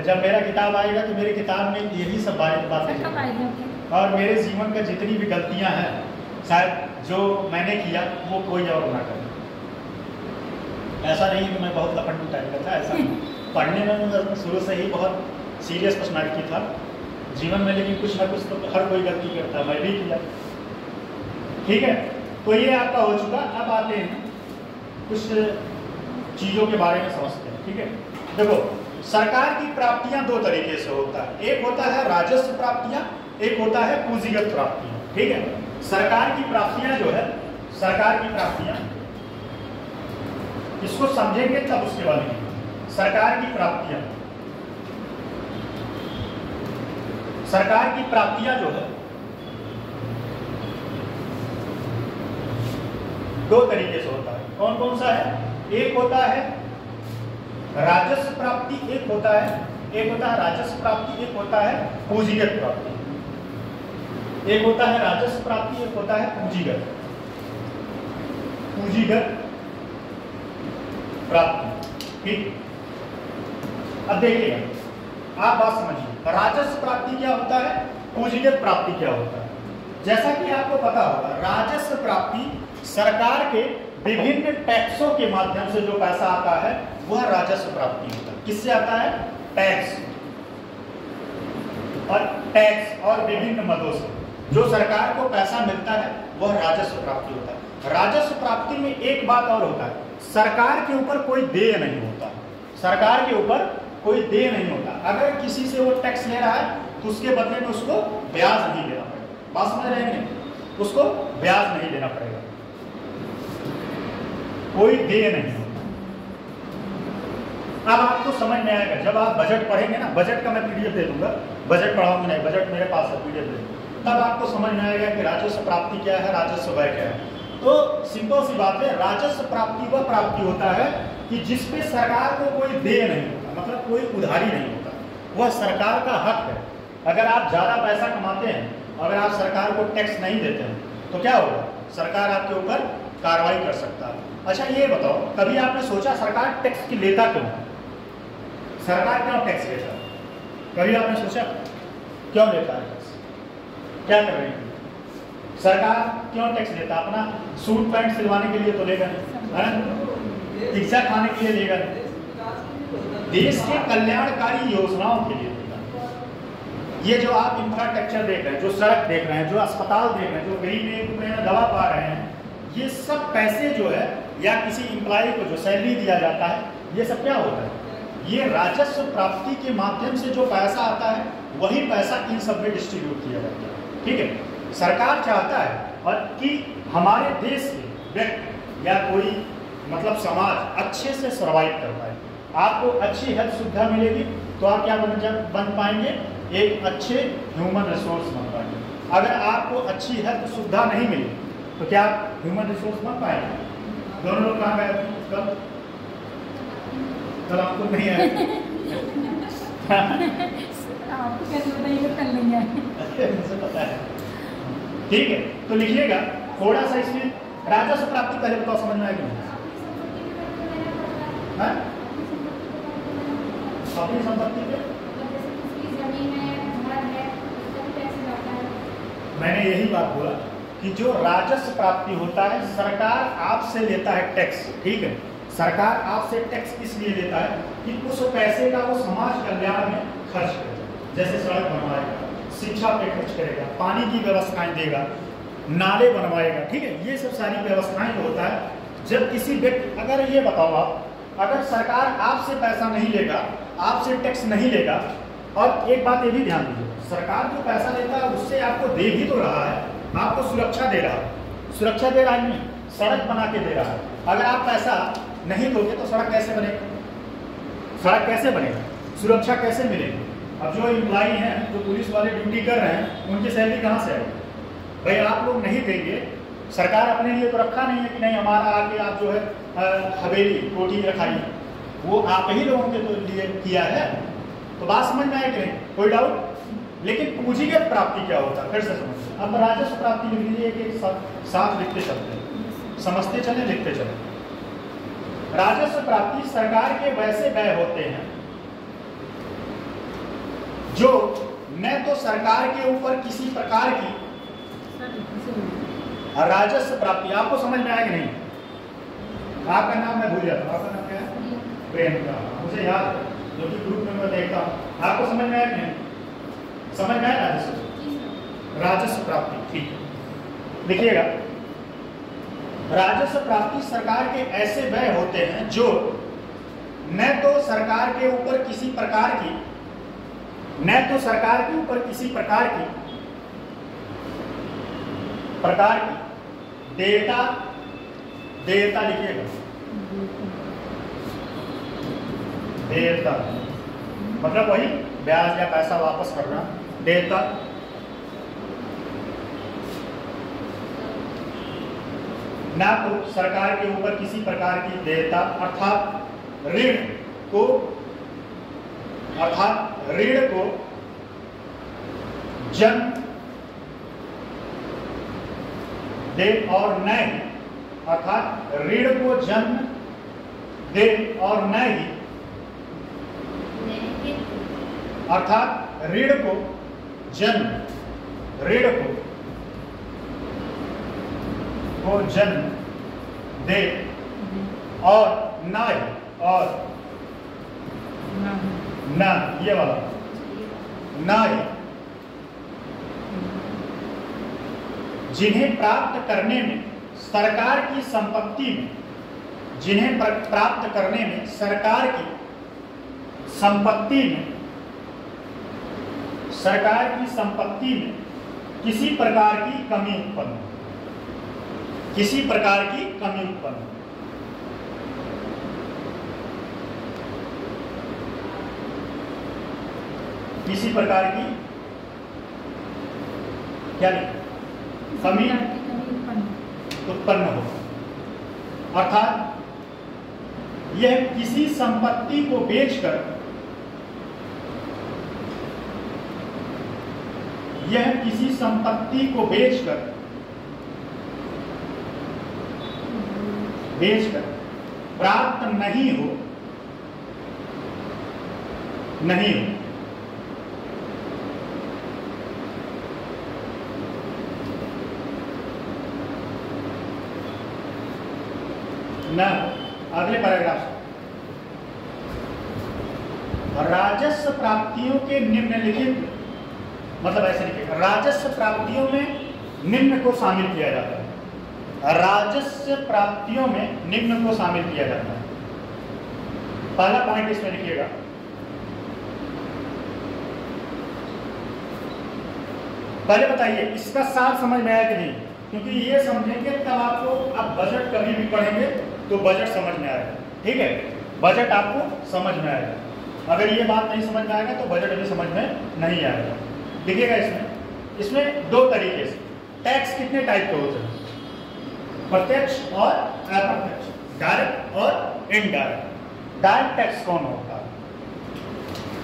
जब मेरा किताब आएगा तो मेरी किताब में यही सब बातें और मेरे जीवन का जितनी भी गलतियाँ हैं शायद जो मैंने किया वो कोई और ना करे। ऐसा नहीं कि मैं बहुत लपंडू टाइप का था, ऐसा नहीं। पढ़ने में मैं शुरू से ही बहुत सीरियस पर्सनैलिटी था जीवन में, लेकिन कुछ ना कुछ तो हर कोई गलती करता, मैं भी किया। ठीक है, तो ये आपका हो चुका। अब आते हैं कुछ चीज़ों के बारे में समझते हैं। ठीक है, देखो सरकार की प्राप्तियां 2 तरीके से होता है। एक होता है राजस्व प्राप्तियां, एक होता है पूंजीगत प्राप्तियां। ठीक है, सरकार की प्राप्तियां जो है, सरकार की प्राप्तियां, इसको समझेंगे तब उसके बाद में। सरकार की प्राप्तियां, सरकार की प्राप्तियां जो है 2 तरीके से होता है। कौन कौन सा है? एक होता है राजस्व प्राप्ति, एक होता है राजस्व प्राप्ति, एक होता है पूंजीगत प्राप्ति। एक होता है राजस्व प्राप्ति, एक होता है पूंजीगत प्राप्ति। ठीक, अब देखिएगा, आप बात समझिए, राजस्व प्राप्ति क्या होता है, पूंजीगत प्राप्ति क्या होता है। जैसा कि आपको पता होगा, राजस्व प्राप्ति सरकार के विभिन्न टैक्सों के माध्यम से जो पैसा आता है वह राजस्व प्राप्ति होता है। किससे आता है? टैक्स और विभिन्न मदों से जो सरकार को पैसा मिलता है वह राजस्व प्राप्ति होता है। राजस्व प्राप्ति में एक बात और होता है, सरकार के ऊपर कोई देय नहीं होता। सरकार के ऊपर कोई देय नहीं होता। अगर किसी से वो टैक्स ले रहा है तो उसके बदले में उसको ब्याज नहीं देना पड़ेगा। बात समझ रहे हैं? उसको ब्याज नहीं देना पड़ेगा, कोई देय नहीं होता। अब आपको समझ में आएगा जब आप बजट पढ़ेंगे ना, बजट का मैं पीडीएफ दे दूंगा, बजट पढ़ाऊंगा नहीं, बजट मेरे पास है, पीडीएफ दे दूंगा, तब आपको समझ में आएगा कि राजस्व प्राप्ति क्या है, राजस्व व्यय क्या है। तो सिंपल सी बात है, राजस्व प्राप्ति वह प्राप्ति होता है कि जिसपे सरकार को कोई देय नहीं होता, मतलब कोई उधारी नहीं होता, वह सरकार का हक है। अगर आप ज्यादा पैसा कमाते हैं, अगर आप सरकार को टैक्स नहीं देते हैं तो क्या होगा? सरकार आपके ऊपर कार्रवाई कर सकता है। अच्छा ये बताओ, कभी आपने सोचा सरकार टैक्स की लेता क्यों? सरकार क्यों टैक्स लेता है? कभी आपने सोचा क्यों लेता है टैक्स? क्या कर रही है सरकार? क्यों टैक्स लेता? अपना सूट पैंट सिलवाने के लिए तो लेगा नहीं, पिज्जा खाने के लिए लेगा नहीं, देश के कल्याणकारी योजनाओं के लिए लेगा। ये जो आप इंफ्रास्ट्रक्चर देख रहे हैं, जो सड़क देख रहे हैं, जो अस्पताल देख रहे हैं, जो गरीब 1 रुपये में दवा पा रहे हैं, ये सब पैसे जो है, या किसी एम्प्लॉय को जो सैलरी दिया जाता है, ये सब क्या होता है? ये राजस्व प्राप्ति के माध्यम से जो पैसा आता है वही पैसा इन सब में डिस्ट्रीब्यूट किया जाता है। ठीक है, सरकार चाहता है और कि हमारे देश के व्यक्ति या कोई मतलब समाज अच्छे से सर्वाइव कर पाए। आपको अच्छी हेल्थ सुविधा मिलेगी तो आप क्या बन पाएंगे? एक अच्छे ह्यूमन रिसोर्स बन पाएंगे। अगर आपको अच्छी हेल्थ सुविधा नहीं मिली तो क्या आप ह्यूमन रिसोर्स बन पाएंगे? दोनों लोग कहाँ गए कल? कल आपको नहीं आए आपको कैसे बताइए? कर लेंगे मुझे पता है। ठीक है, तो लिखिएगा थोड़ा सा इसमें राजस्व प्राप्ति पहले बताओ, समझ में आएगी? अपनी संपत्ति पे मैंने यही बात बोला कि जो राजस्व प्राप्ति होता है, सरकार आपसे लेता है टैक्स। ठीक है, सरकार आपसे टैक्स इसलिए लेता है कि उस पैसे का वो समाज कल्याण में खर्च करेगा। जैसे सड़क बनवाएगा, शिक्षा पे खर्च करेगा, पानी की व्यवस्थाएं देगा, नाले बनवाएगा। ठीक है, ये सब सारी व्यवस्थाएं जो होता है, जब किसी व्यक्ति, अगर ये बताओ आप, अगर सरकार आपसे पैसा नहीं लेगा, आपसे टैक्स नहीं लेगा, और एक बात ये भी ध्यान दीजिए, सरकार जो पैसा लेता है उससे आपको दे भी तो रहा है, आपको सुरक्षा दे रहा है, सुरक्षा दे रहा है नहीं, सड़क बना के दे रहा है। अगर आप पैसा नहीं दोगे तो सड़क कैसे बनेगा? सड़क कैसे बनेगा? सुरक्षा कैसे मिलेगी? अब जो एम्प्लॉई हैं, जो पुलिस वाले ड्यूटी कर रहे हैं, उनकी सैलरी कहाँ से आएगी? भाई आप लोग नहीं देंगे, सरकार अपने लिए तो रखा नहीं है कि नहीं हमारा आके आप जो है हवेली कोठी रखाइए, वो आप ही लोगों के तो लिए किया है। तो बात समझ में आए कि नहीं? कोई डाउट? लेकिन पूंजीगत प्राप्ति क्या होता है फिर से समझिए। अब राजस्व प्राप्ति लिख लीजिए, एक साथ लिखते चलते हैं, समझते चले लिखते चले। राजस्व प्राप्ति सरकार के वैसे व्यय होते हैं जो न तो सरकार के ऊपर किसी प्रकार की राजस्व प्राप्ति, आपको समझ में आएगी नहीं? आपका नाम मैं भूल जाता हूँ, आपका नाम क्या है? प्रियंका, मुझे याद है, जो कि ग्रुप में मैं देखता हूँ। आपको समझ में आया नहीं? समझ में आया राजस्व प्राप्ति? ठीक है, देखिएगा। राजस्व प्राप्ति सरकार के ऐसे व्यय होते हैं जो न तो सरकार के ऊपर किसी प्रकार की देयता लिखिएगा, देयता मतलब वही ब्याज या पैसा वापस करना, देयता। ना तो सरकार के ऊपर किसी प्रकार की देयता अर्थात ऋण को जन्म दे और न ही अर्थात ऋण को जन्म दे और न ही अर्थात ऋण को जन्म दे और न ही और न ये वाला न ही जिन्हें प्राप्त करने में सरकार की संपत्ति में किसी प्रकार की कमी उत्पन्न क्या कमी उत्पन्न हो, अर्थात यह किसी संपत्ति को बेचकर प्राप्त नहीं हो न। अगले पैराग्राफ से, राजस्व प्राप्तियों के निम्नलिखित मतलब ऐसे लिखिए, राजस्व प्राप्तियों में निम्न को शामिल किया जाता है। राजस्व प्राप्तियों में निम्न को शामिल किया जाता है। पहला पॉइंट इसमें लिखिएगा, पहले बताइए इसका सार समझ में आया कि नहीं? क्योंकि ये समझेंगे तब आपको, अब बजट कभी भी पढ़ेंगे तो बजट समझ में आएगा। ठीक है, बजट आपको समझ में आएगा। अगर ये बात नहीं समझ में आएगा तो बजट भी समझ में नहीं आएगा। देखिएगा इसमें दो तरीके से टैक्स कितने टाइप के होते हैं, प्रत्यक्ष और अप्रत्यक्ष, डायरेक्ट और इनडायरेक्ट। डायरेक्ट टैक्स कौन होता है?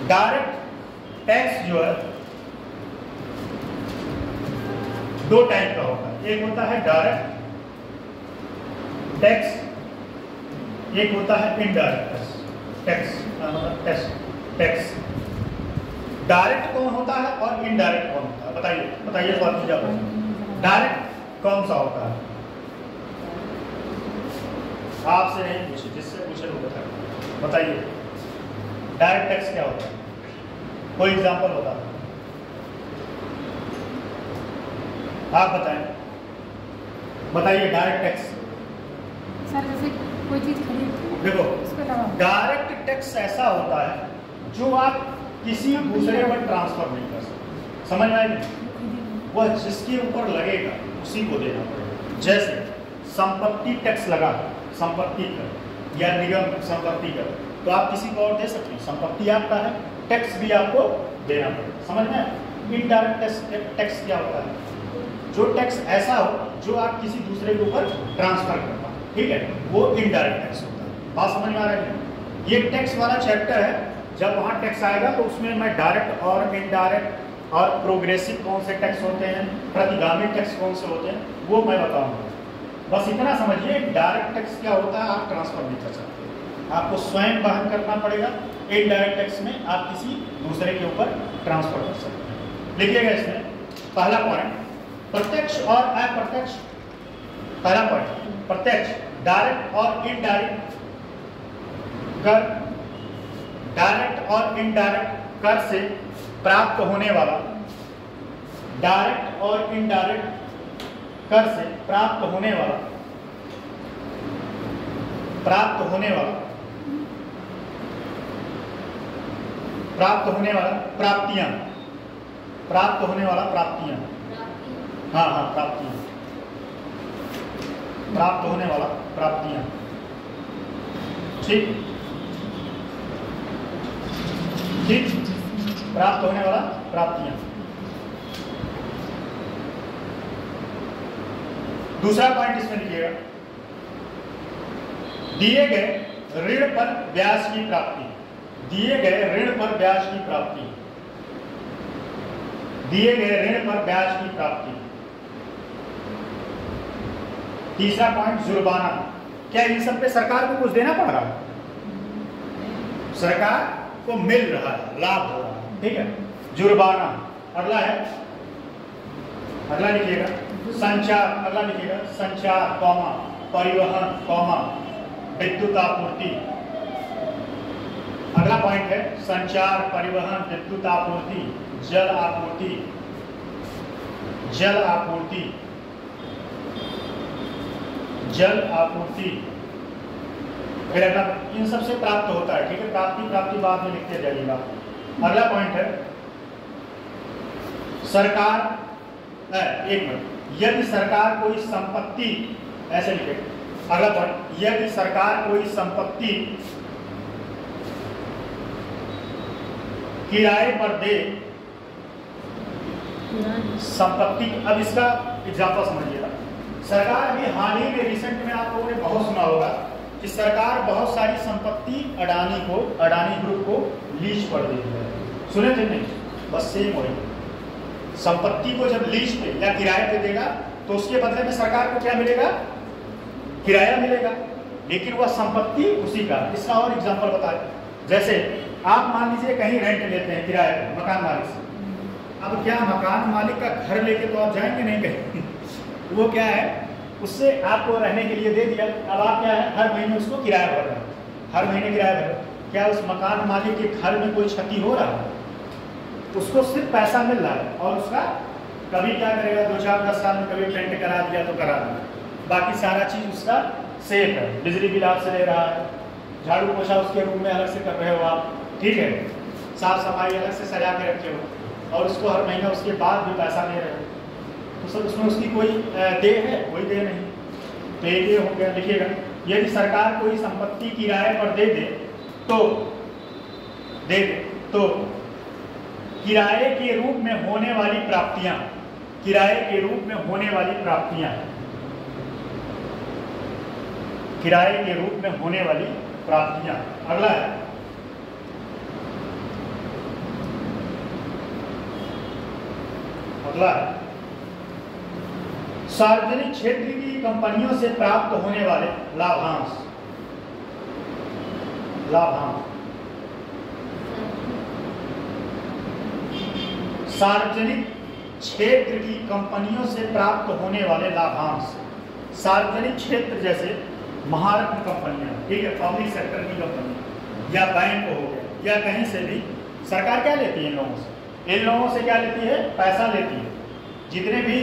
डायरेक्ट टैक्स जो है दो टाइप का होता है, एक होता है डायरेक्ट टैक्स, एक होता है इनडायरेक्ट टैक्स। डायरेक्ट कौन होता है और इनडायरेक्ट कौन होता है? बताइए सवाल कीजिए। डायरेक्ट कौन सा होता है? आपसे नहीं पूछे, जिससे पूछे वो बताइए डायरेक्ट टैक्स क्या होता है? कोई एग्जांपल होता है? आप बताइए डायरेक्ट टैक्स। सर जैसे कोई चीज खरीदते, देखो डायरेक्ट टैक्स ऐसा होता है जो आप किसी दूसरे पर ट्रांसफर नहीं कर सकते। समझ में आएगी? वह जिसके ऊपर लगेगा उसी को देना पड़ेगा। जैसे संपत्ति टैक्स लगा, संपत्ति कर या निगम संपत्ति कर, तो आप किसी को और दे सकते हैं। संपत्ति आपका है, टैक्स भी आपको देना पड़ेगा। समझ में? इनडायरेक्ट टैक्स क्या होता है? जो टैक्स ऐसा हो जो आप किसी दूसरे के ऊपर ट्रांसफर कर पाओ, ठीक है, वो इनडायरेक्ट टैक्स होता है। बात समझ में आ रही है? ये टैक्स वाला चैप्टर है, जब वहाँ टैक्स आएगा तो उसमें मैं डायरेक्ट और इनडायरेक्ट और प्रोग्रेसिव कौन से टैक्स होते हैं, प्रतिगामी टैक्स कौन से होते हैं, वो मैं बताऊंगा। बस इतना समझिए, डायरेक्ट टैक्स क्या होता है आप ट्रांसफर नहीं कर सकते, आपको स्वयं वहन करना पड़ेगा। इनडायरेक्ट टैक्स में आप किसी दूसरे के ऊपर ट्रांसफर कर सकते हैं। लिखिएगा इसमें पहला पॉइंट, प्रत्यक्ष और अप्रत्यक्ष। पहला पॉइंट, प्रत्यक्ष डायरेक्ट और इनडायरेक्ट कर, डायरेक्ट और इनडायरेक्ट कर से प्राप्त होने वाला, डायरेक्ट और इनडायरेक्ट कर से प्राप्त होने वाला प्राप्तियां, हाँ हाँ प्राप्तियां, प्राप्त होने वाला प्राप्तियां, ठीक ठीक, प्राप्त होने वाला प्राप्तियां। दूसरा पॉइंट इसमें लिखिएगा, दिए गए ऋण पर ब्याज की प्राप्ति, दिए गए ऋण पर ब्याज की प्राप्ति, दिए गए ऋण पर ब्याज की प्राप्ति। तीसरा पॉइंट, जुर्माना। क्या इन सब पे सरकार को कुछ देना पड़ रहा है? सरकार को मिल रहा है, लाभ हो रहा है, ठीक है, जुर्माना। अगला है, अगला लिखिएगा संचार, अगला लिखिएगा संचार कौमा परिवहन कौमा विद्युत आपूर्ति। अगला पॉइंट है संचार, परिवहन, विद्युत आपूर्ति, जल आपूर्ति, जल आपूर्ति, जल आपूर्ति। फिर अगला इन सब से प्राप्त होता है, ठीक है, प्राप्ति प्राप्ति बाद में लिखते जाइएगा। अगला पॉइंट है सरकार, एक मिनट, यदि सरकार कोई संपत्ति, ऐसे लिखे, अगला पॉइंट, यदि सरकार कोई संपत्ति किराए पर दे, संपत्ति, अब इसका एग्जाम्पल समझिएगा। सरकार अभी हाल ही में रिसेंट में आप लोगों ने बहुत सुना होगा कि सरकार बहुत सारी संपत्ति अडानी ग्रुप को लीज पर दे रही है, सुने थे नहीं? बस सेम वही, संपत्ति को जब लीज पे या किराए पे देगा तो उसके बदले में सरकार को क्या मिलेगा? किराया मिलेगा, लेकिन वह संपत्ति उसी का। इसका और एग्जांपल बताएं, जैसे आप मान लीजिए कहीं रेंट लेते हैं किराए पे मकान मालिक से, अब क्या मकान मालिक का घर लेके तो आप जाएंगे नहीं कहीं वो क्या है, उससे आपको रहने के लिए दे दिया, अब आप क्या है हर महीने उसको किराया भर रहे हैं, हर महीने किराया भर, क्या उस मकान मालिक के घर में कोई क्षति हो रहा है? उसको सिर्फ पैसा मिल रहा है, और उसका कभी क्या करेगा, 2-4-10 साल में कभी पेंट करा दिया तो करा दिया, बाकी सारा चीज उसका सेफ है। बिजली बिल आपसे ले रहा है, झाड़ू पोछा उसके रूम में अलग से कर रहे हो आप, ठीक है, साफ सफाई अलग से सजा के रखे हो, और उसको हर महीना उसके बाद भी पैसा दे रहे हो, तो सब उसमें उसकी कोई देय है? कोई देय नहीं। तो ये हो गया, लिखिएगा, यदि सरकार कोई संपत्ति किराए पर दे दे तो किराए के रूप में होने वाली प्राप्तियां, किराए के रूप में होने वाली प्राप्तियां, किराए के रूप में होने वाली प्राप्तियां। अगला है सार्वजनिक क्षेत्र की कंपनियों से प्राप्त होने वाले लाभांश, सार्वजनिक क्षेत्र की कंपनियों से प्राप्त होने वाले लाभांश। सार्वजनिक क्षेत्र जैसे महारत्न कंपनियां, ठीक है, पब्लिक सेक्टर की कंपनी या बैंक हो गया या कहीं से भी सरकार क्या लेती है इन लोगों से? इन लोगों से क्या लेती है? पैसा लेती है। जितने भी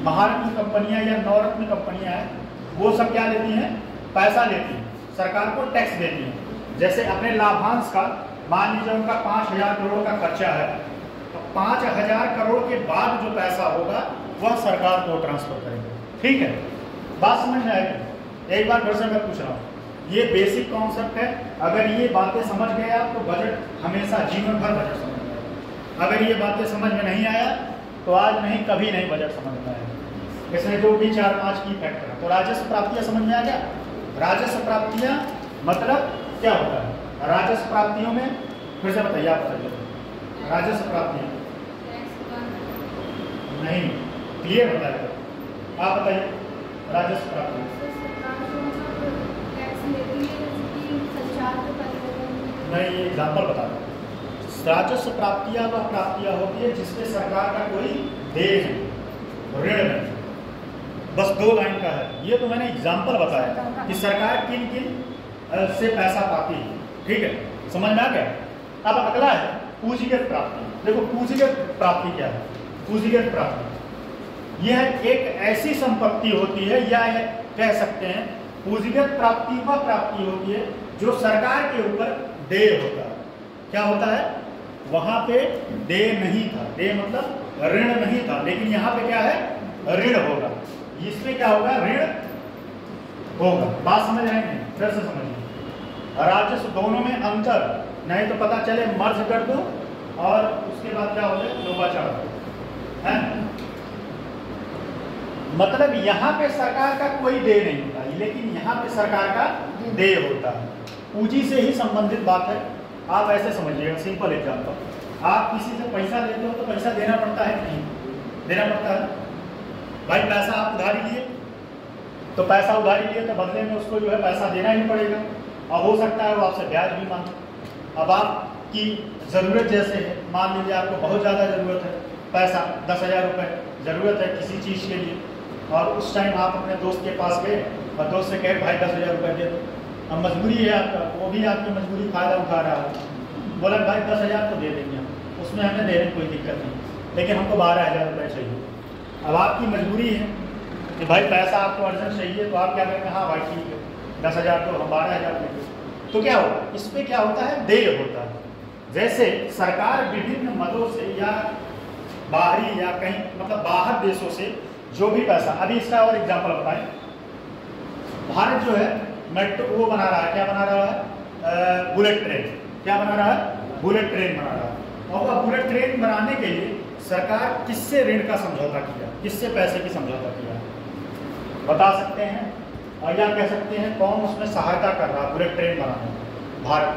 महारत्न कंपनियां या नवरत्न कंपनियां हैं वो सब क्या लेती हैं? पैसा लेती हैं, सरकार को टैक्स देती हैं। जैसे अपने लाभांश का मान लीजिए उनका 5,000 करोड़ का खर्चा है, तो 5,000 करोड़ के बाद जो पैसा होगा वह सरकार को ट्रांसफर करेंगे, ठीक है, बात समझ में आएगी? एक बार फिर से मैं पूछ रहा हूँ, ये बेसिक कॉन्सेप्ट है, अगर ये बातें समझ गए आप तो बजट हमेशा जीवन भर बजट समझ में आएगा। अगर ये बातें समझ में नहीं आया तो आज नहीं कभी नहीं बजट समझ में आएगा। इसमें जो भी 4-5 की फैक्टर है। तो राजस्व प्राप्तियां समझ में आ गया? राजस्व प्राप्तियां मतलब क्या होता है? राजस्व प्राप्तियों में फिर से बताइए, आप बताइए। राजस्व प्राप्तियां नहीं, क्लियर होता है। आप बताइए राजस्व प्राप्ति। सरकार जो मतलब टैक्स लेती है जैसे कि संचार के परिवहन में। मैं ये एग्जाम्पल बता रहा हूँ। राजस्व प्राप्तियां वह प्राप्तियां होती है जिसपे सरकार का कोई देय है, ऋण नहीं। बस 2 लाइन का है, ये तो मैंने एग्जाम्पल बताया कि सरकार किन किन से पैसा पाती है। ठीक है, समझ में आ गया। अब अगला है पूंजीगत प्राप्ति। देखो पूंजीगत प्राप्ति क्या है। पूंजीगत प्राप्ति यह एक ऐसी संपत्ति होती है, या कह सकते हैं पूंजीगत प्राप्ति वह प्राप्ति होती है जो सरकार के ऊपर देय होता है। क्या होता है, वहां पे देय नहीं था, देय मतलब ऋण नहीं था, लेकिन यहाँ पे क्या है, ऋण होगा। इसमें क्या होगा, ऋण होगा। बात समझ रहे हैं, फिर से समझिए। राजस्व दोनों में अंतर, नहीं तो पता चले मर्ज कर दो और उसके बाद क्या हो जाए, लोबाचार है। मतलब यहाँ पे सरकार का कोई देय नहीं होता, लेकिन यहाँ पे सरकार का देय होता है। पूंजी से ही संबंधित बात है। आप ऐसे समझिएगा, सिंपल एग्जाम्पल। आप किसी से पैसा लेते हो तो पैसा देना पड़ता है, नहीं देना पड़ता है। भाई पैसा आप उधारी लिए, तो पैसा उधारी लिए तो बदले में उसको जो है पैसा देना ही पड़ेगा, और हो सकता है वो आपसे ब्याज भी मांगे। अब आपकी ज़रूरत जैसे है, मान लीजिए आपको बहुत ज़्यादा ज़रूरत है पैसा, 10,000 रुपये ज़रूरत है किसी चीज़ के लिए, और उस टाइम आप अपने दोस्त के पास गए और दोस्त से कहे भाई 10,000 रुपये दे दो। अब मजबूरी है आपका, वो भी आपकी मजबूरी फ़ायदा उठा रहा है, बोला भाई 10,000 तो दे देंगे हम, उसमें हमें देने में कोई दिक्कत नहीं, लेकिन हमको 12,000 रुपये चाहिए। अब आपकी मजबूरी है कि भाई पैसा आपको अर्जेंट चाहिए, तो आप क्या करेंगे, हाँ भाई ठीक है 10,000 तो हम 12,000 देंगे। तो क्या होगा, इसमें क्या होता है, देय होता है। जैसे सरकार विभिन्न मदों से या बाहरी या कहीं मतलब बाहर देशों से जो भी पैसा, अभी इसका और एग्जाम्पल बताएं। भारत जो है मेट्रो वो बना रहा है, क्या बना रहा है, बुलेट ट्रेन। क्या बना रहा है, बुलेट ट्रेन बना रहा है। और वह बुलेट ट्रेन बनाने के लिए सरकार किससे ऋण का समझौता किया, किससे पैसे की समझौता किया, बता सकते हैं? और या कह सकते हैं कौन उसमें सहायता कर रहा है बुलेट ट्रेन बनाने में? भारत,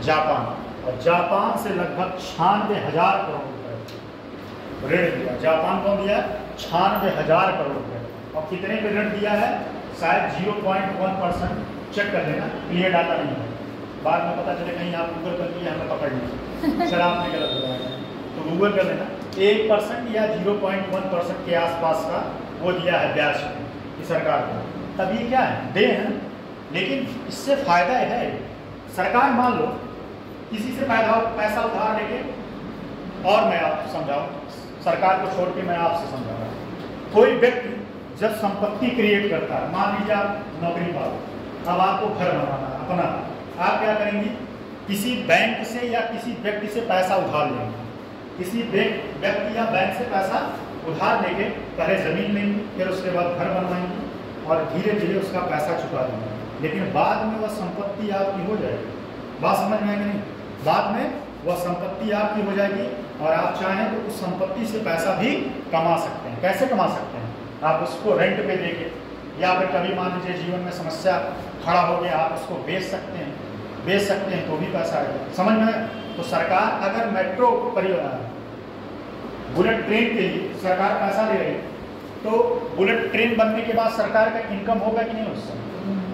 जापान। और जापान से लगभग 96,000 करोड़ रुपए ऋण दिया। जापान को दिया 96,000 करोड़ रुपए। और कितने पे ऋण दिया है, शायद 0.1%। चेक कर लेना, क्लियर डाटा नहीं है, बाद में पता चले कहीं आप गूगल कर लिए हमें पकड़ लिया, सर आपने गलत बताया, तो गूगल कर लेना। 1% या 0.1% के आसपास का वो दिया है ब्याज की सरकार को। तब ये क्या है, दे है, लेकिन इससे फायदा है। सरकार मान लो किसी से पैसा उधार लेके, और मैं आपको समझाऊं, सरकार को छोड़ के मैं आपसे समझा रहा हूँ। कोई व्यक्ति जब संपत्ति क्रिएट करता है, मान लीजिए आप नौकरी पाओ, अब आपको घर बनाना है अपना, आप क्या करेंगे, किसी बैंक से या किसी व्यक्ति से पैसा उधार लेंगे। किसी व्यक्ति या बैंक से पैसा उधार लेके पहले ज़मीन लेंगे, फिर उसके बाद घर बनवाएंगे और धीरे धीरे उसका पैसा चुका देंगे। लेकिन बाद में वह संपत्ति आपकी हो जाएगी। बात समझ में आएगी नहीं? बाद में वह संपत्ति आपकी हो जाएगी और आप चाहें तो उस संपत्ति से पैसा भी कमा सकते हैं। कैसे कमा सकते हैं? आप उसको रेंट पे देके, या फिर कभी मान लीजिए जीवन में समस्या खड़ा हो गया, आप उसको बेच सकते हैं तो भी पैसा आएगा। समझ में? तो सरकार अगर मेट्रो बुलेट ट्रेन के लिए सरकार पैसा दे रही है, तो बुलेट ट्रेन बनने के बाद सरकार का इनकम होगा कि नहीं उससे,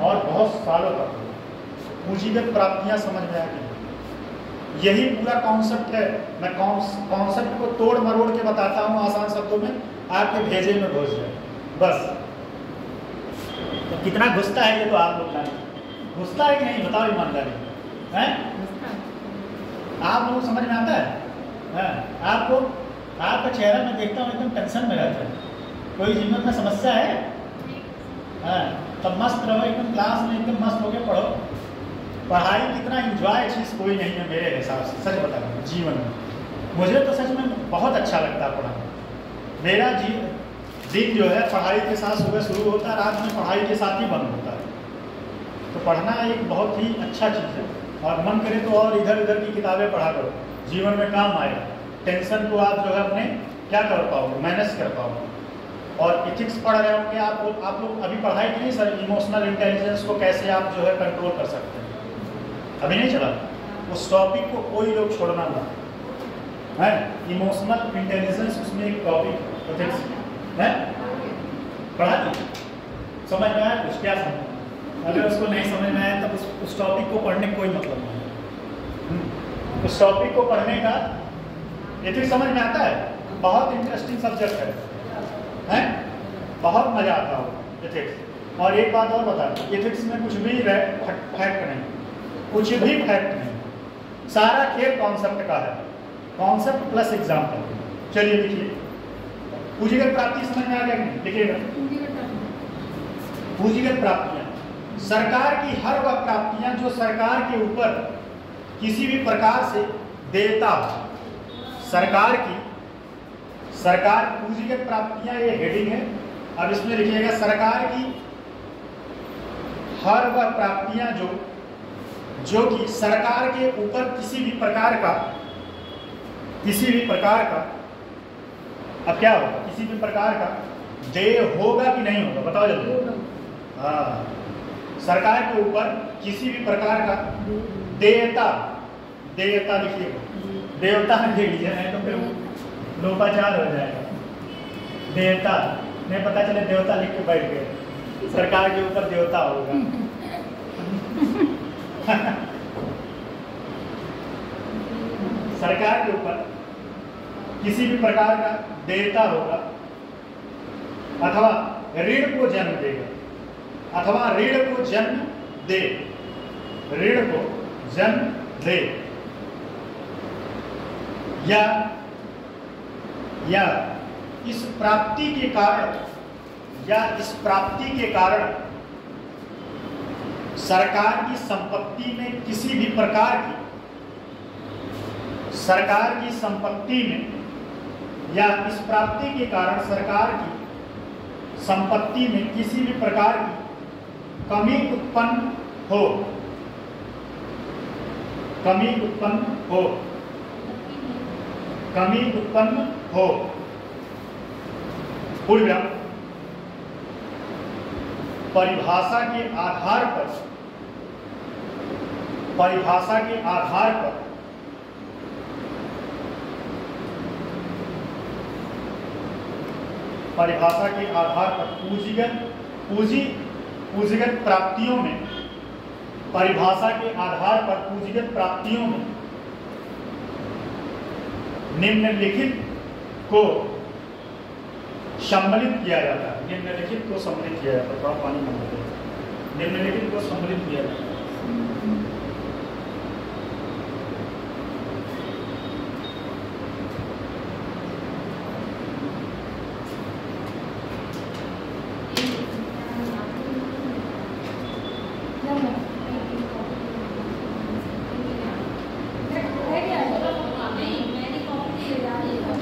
और बहुत सालों तक पूंजीगत प्राप्तियां समझ में आएगी। यही पूरा कॉन्सेप्ट है। मैं कॉन्सेप्ट को तोड़ मरोड़ के बताता हूँ आसान शब्दों में, आपके भेजे में घुस जाए बस। तो कितना घुसता है ये तो आप लोग जाने, घुसता है कि नहीं बताओ ईमानदारी है? आप लोगों को समझ में आता है? आपको आपका चेहरा मैं देखता हूँ एकदम टेंशन में रहता है, कोई जीवन में समस्या है? तब मस्त रहो एकदम, क्लास में एकदम मस्त होके पढ़ो। पढ़ाई कितना एंजॉय चीज़ कोई नहीं है मेरे हिसाब से, सच बता रहा हूँ। जीवन में मुझे तो सच में बहुत अच्छा लगता है पढ़ाना। मेरा दिन जो है पढ़ाई के साथ सुबह शुरू होता है, रात में पढ़ाई के साथ ही बंद होता है। तो पढ़ना एक बहुत ही अच्छा चीज़ है, और मन करे तो और इधर उधर की किताबें पढ़ा करो, जीवन में काम आएगा। टेंशन को आप जो है अपने क्या कर पाओगे, मैनेज कर पाओगे। और इथिक्स पढ़ रहे हो कि आप लोग अभी पढ़ाई की नहीं सर, इमोशनल इंटेलिजेंस को कैसे आप जो है कंट्रोल कर सकते हैं, अभी नहीं चला। उस टॉपिक को कोई लोग छोड़ना ना, है। इमोशनल इंटेलिजेंस उसमें एक टॉपिक एथिक्स है, पढ़ा दी, समझ में आया कुछ? क्या समझ? अगर उसको नहीं समझ में आया तब उस टॉपिक को पढ़ने का कोई मतलब नहीं। उस टॉपिक को पढ़ने का एथिक्स समझ में आता है, बहुत इंटरेस्टिंग सब्जेक्ट है, बहुत मजा आता हो एथिक्स। और एक बात और बता, एथिक्स में कुछ भी फैक्ट नहीं, कुछ भी फैक्ट नहीं, सारा खेल कॉन्सेप्ट का है, कॉन्सेप्ट प्लस एग्जाम्पल। चलिए लिखिए, पूंजीगत प्राप्ति समझ में आ गया नहीं? लिखिएगा, पूंजीगत प्राप्तियां, सरकार की हर वह प्राप्तियां जो सरकार के ऊपर किसी भी प्रकार से देता हो। सरकार पूंजीगत प्राप्तियां, ये हेडिंग है। अब इसमें लिखिएगा, सरकार की हर वह प्राप्तियां जो कि सरकार के ऊपर किसी भी प्रकार का अब क्या होगा, किसी भी प्रकार का देय होगा कि नहीं होगा, बताओ जल्दी। हाँ, सरकार के ऊपर किसी भी प्रकार का देयता लिखिएगा, देवता लिख लीजिए, नहीं तो फिर लोपाचार हो जाएगा। देवता नहीं, पता चले देवता लिख के बैठ गए, सरकार के ऊपर देवता होगा। सरकार के ऊपर किसी भी प्रकार का देयता होगा अथवा ऋण को जन्म देगा, अथवा ऋण को जन्म दे, या इस प्राप्ति के कारण सरकार की संपत्ति में किसी भी प्रकार की या इस प्राप्ति के कारण सरकार की संपत्ति में किसी भी प्रकार की कमी उत्पन्न हो पूर्ण विराम। परिभाषा के आधार पर पूंजीगत प्राप्तियों में निम्नलिखित को सम्मिलित किया जाता है। थोड़ा पानी मांगते हैं। निम्नलिखित को सम्मिलित किया जाता है।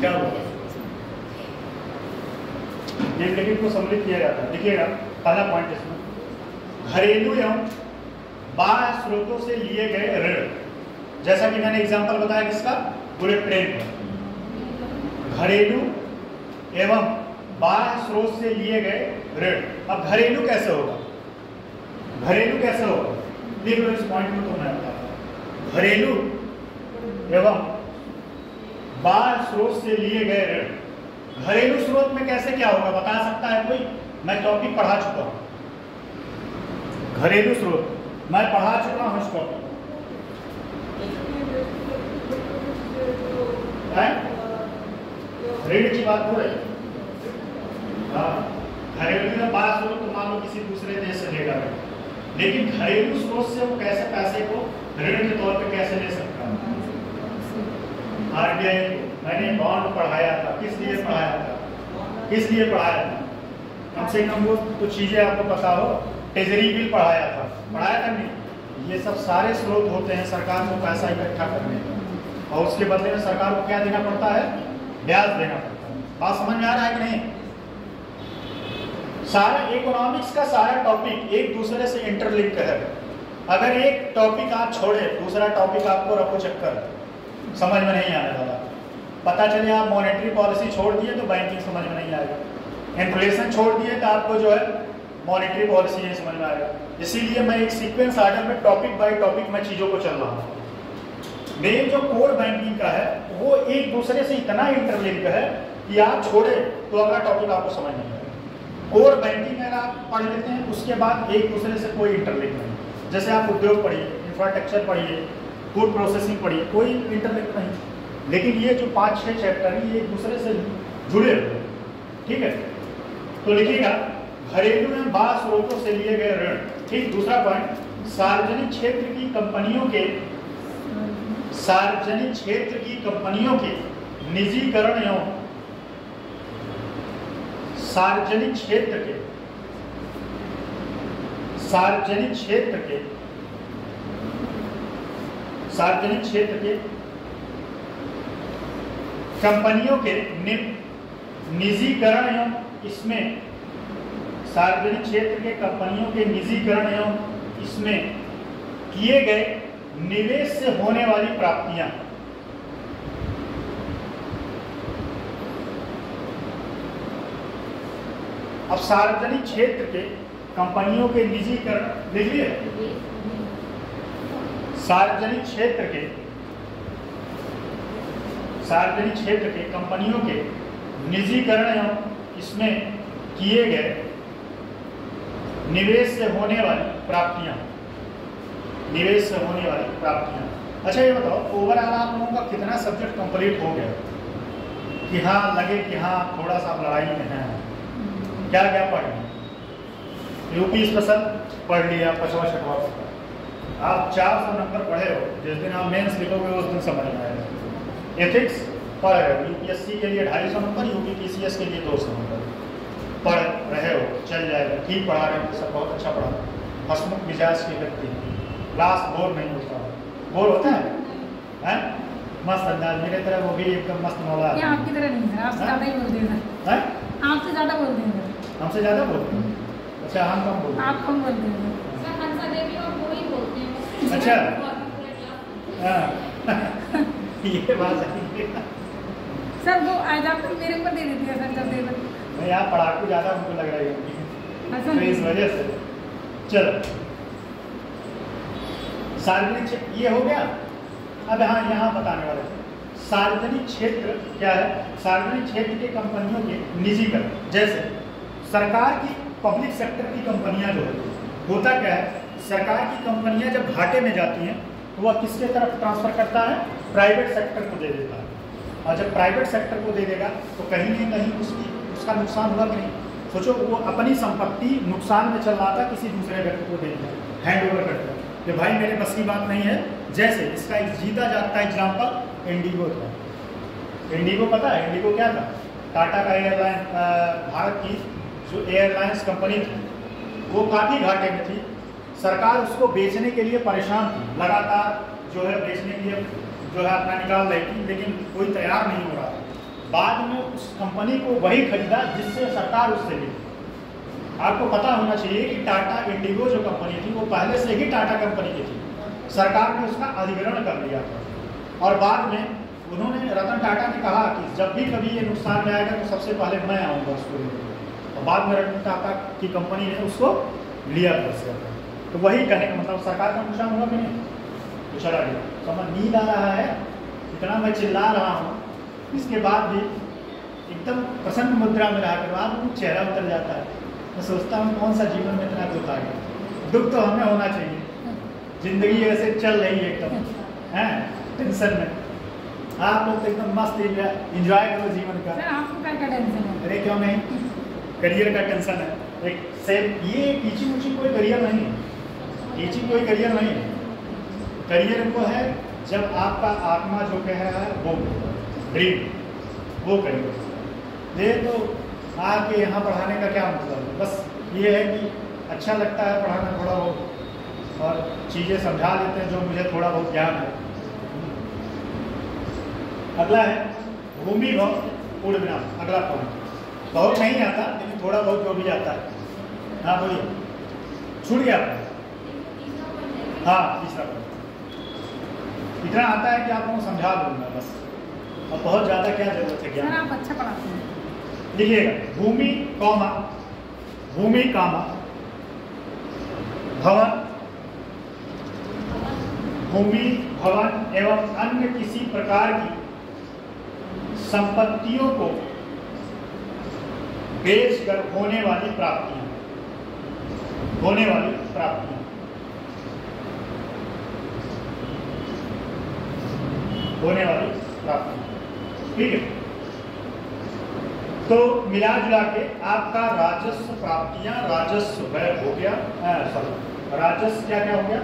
क्या होगा? निम्नलिखित को सम्मिलित किया जाता है। देखिएगा, पहला पॉइंट इसमें घरेलू एवं बाह्य स्रोतों से लिए गए ऋण, जैसा कि मैंने एग्जांपल बताया किसका, बुलेट ट्रेन का। घरेलू एवं बाह्य स्रोत से लिए गए ऋण। अब घरेलू कैसे होगा? लिख लो इस पॉइंट को, तो मैं बताता। घरेलू एवं बाह्य स्रोत से लिए गए ऋण। घरेलू स्रोत में कैसे क्या होगा, बता सकता है कोई? मैं टॉपिक पढ़ा चुका हूं, घरेलू स्रोत मैं पढ़ा चुका हूं इस टॉपिक। ऋण की बात हो रही है। हाँ, घरेलू में बाह्य स्रोत तो मान लो किसी दूसरे देश से लेगा, लेकिन घरेलू स्रोत से वो कैसे पैसे को ऋण के तौर पे कैसे ले सकता है? आरबीआई को मैंने बॉन्ड पढ़ाया था, किस लिए पढ़ाया था? कम से कम वो कुछ चीजें आपको पता हो। ट्रेजरी बिल पढ़ाया था नहीं? ये सब सारे स्रोत होते हैं सरकार को पैसा इकट्ठा करने का, और उसके बदले में सरकार को क्या देना पड़ता है? ब्याज देना पड़ता है। बात समझ में आ रहा है कि नहीं? सारा इकोनॉमिक्स का सारा टॉपिक एक दूसरे से इंटरलिंक है। अगर एक टॉपिक आप छोड़े, दूसरा टॉपिक आपको रफो चक्कर समझ में नहीं आने वाला। पता चले आप मॉनेटरी पॉलिसी छोड़ दिए तो बैंकिंग समझ में नहीं आएगा, इन्फ्लेशन छोड़ दिए तो आपको जो है मॉनेटरी पॉलिसी नहीं समझ में आएगा। इसीलिए मैं एक सीक्वेंस आर्डर में टॉपिक बाय टॉपिक मैं चीज़ों को चल रहा हूँ। मेन जो कोर बैंकिंग का है वो एक दूसरे से इतना इंटरलिंक है कि आप छोड़े तो अगला टॉपिक आपको समझ नहीं आएगा। कोर बैंकिंग अगर आप पढ़ लेते हैं उसके बाद एक दूसरे से कोई इंटरलिंक नहीं। जैसे आप उद्योग पढ़िए, इंफ्रास्ट्रक्चर पढ़िए, फूड प्रोसेसिंग पढ़िए, कोई इंटरलिंक नहीं। लेकिन ये जो 5-6 चैप्टर है ये एक दूसरे से जुड़े हुए हैं, ठीक है। तो लिखिएगा घरेलू एवं बाह्य स्रोतों से लिए गए ऋण। ठीक, दूसरा पॉइंट, सार्वजनिक क्षेत्र की कंपनियों के निजीकरण एवं सार्वजनिक क्षेत्र के कंपनियों के निजीकरण एवं इसमें सार्वजनिक क्षेत्र के कंपनियों के निजीकरण एवं इसमें किए गए निवेश से होने वाली प्राप्तियां। अब सार्वजनिक क्षेत्र के कंपनियों के निजीकरण लिख लिए, सार्वजनिक क्षेत्र के कंपनियों के निजीकरण एवं इसमें किए गए निवेश से होने वाली प्राप्तियां। अच्छा ये बताओ ओवरऑल आप लोगों का कितना सब्जेक्ट कंप्लीट हो गया कि हाँ लगे कि हाँ थोड़ा सा लड़ाई में है। क्या क्या पढ़ लिया? यूपी स्पेशल पढ़ लिया 5वां-6वां, आप 400 नंबर पढ़े हो। जिस दिन आप मेंस लिखोगे उस दिन समझ में आएगा। एथिक्स पढ़ रहे हो, यूपीएससी के लिए 250 नंबर, यूपी पीसीएस के लिए 200 नंबर पढ़ रहे हो, चल जाएगा। ठीक पढ़ा रहे हो, सब बहुत अच्छा पढ़ा। हंसमुख मिजाज के व्यक्ति, क्लास बोर नहीं होता। बोर होता है? मस्त अंदाज, मेरे तरह वो भी एकदम मस्त मौला। आपकी तरह नहीं है, आपसे ज़्यादा ही बोल देगा। आपसे ज़्यादा बोल देंगे। हमसे ज़्यादा बोलते हैं? अच्छा, हम कम बोलते हैं। आप कम बोलते हैं। हंसा देवी और वो ही बोलते हैं। अच्छा, हाँ ये बात है। सर वो आज आप मेरे ऊपर दे देती है सर, जब दे दो नहीं, आप पढ़ाकू ज़्यादा हमको लग रही है तो इस वजह से। चलो सार्वजनिक ये हो गया। अब यहाँ बताने वाले थे सार्वजनिक क्षेत्र क्या है। सार्वजनिक क्षेत्र के कंपनियों के निजीकरण, जैसे सरकार की पब्लिक सेक्टर की कंपनियां जो होता क्या है, सरकार की कंपनियां जब घाटे में जाती हैं तो वह किसके तरफ ट्रांसफर करता है? प्राइवेट सेक्टर को दे देता है। और जब प्राइवेट सेक्टर को दे देगा तो कहीं ना कहीं उसका नुकसान हुआ कि नहीं? सोचो वो अपनी संपत्ति नुकसान में चल रहा था, किसी दूसरे व्यक्ति को दे दिया, हैंड ओवर करता है कि भाई मेरे बस की बात नहीं है। जैसे इसका एक जीता जागता एग्जाम्पल इंडिगो था। इंडिगो पता है इंडिगो क्या था? टाटा का एयरलाइन, भारत की जो एयरलाइंस कंपनी थी वो काफ़ी घाटे में थी। सरकार उसको बेचने के लिए परेशान थी, लगातार जो है बेचने के लिए जो है अपना निकाल रही थी, लेकिन कोई तैयार नहीं हो रहा था। बाद में उस कंपनी को वही खरीदा जिससे सरकार उससे ली। आपको पता होना चाहिए कि टाटा इंडिगो जो कंपनी थी वो पहले से ही टाटा कंपनी की थी, सरकार ने उसका अधिग्रहण कर लिया था। और बाद में उन्होंने, रतन टाटा ने कहा कि जब भी कभी ये नुकसान में आएगा तो सबसे पहले मैं आऊँगा उसको लेकर। और बाद में रतन टाटा की कंपनी ने उसको लिया था उससे। तो वही कहने का मतलब सरकार का नुकसान हुआ कि नहीं? तो चला गया। समझ नींद आ रहा है, इतना मैं चिल्ला रहा हूँ, इसके बाद भी एकदम प्रसन्न मुद्रा में रहा कर बाद चेहरा उतर जाता है। मैं सोचता हूँ कौन सा जीवन में इतना दुख आ गया। दुख तो हमें होना चाहिए, जिंदगी ऐसे चल रही है एकदम है टेंशन में। आप लोग तो एकदम मस्त एंजॉय करो जीवन का। आपको क्या टेंशन है? अरे क्यों नहीं, करियर का टेंशन है। एक सेम ये टीचिंग उचिंग कोई करियर नहीं है, टीचिंग कोई करियर नहीं है। करियर वो है जब आपका आत्मा जो कह रहा है वो ड्रीम, वो करियर। ये तो आके यहाँ पढ़ाने का क्या मतलब है? बस ये है कि अच्छा लगता है पढ़ाना थोड़ा बहुत, और चीज़ें समझा देते हैं जो मुझे थोड़ा बहुत ज्ञान है। अगला है भूमि भव उड़ना। अगला पॉइंट बहुत नहीं आता लेकिन थोड़ा बहुत जो भी आता है। हाँ बोलिए, छूट गया आपका? हाँ तीसरा पॉइंट इतना आता है कि आप लोगों समझा दूंगा बस, और बहुत ज़्यादा क्या जरूरत है ज्ञान। आप अच्छा पढ़ाते हैं। लिखिएगा भूमि कॉमा भूमि कामा भवन, भूमि भवन एवं अन्य किसी प्रकार की संपत्तियों को बेचकर होने वाली प्राप्तियां, होने वाली प्राप्तियां। होने वाली प्राप्तियां, ठीक है। तो मिला जुला के आपका राजस्व प्राप्तियां, राजस्व व्यय हो गया, राजस्व क्या क्या हो गया,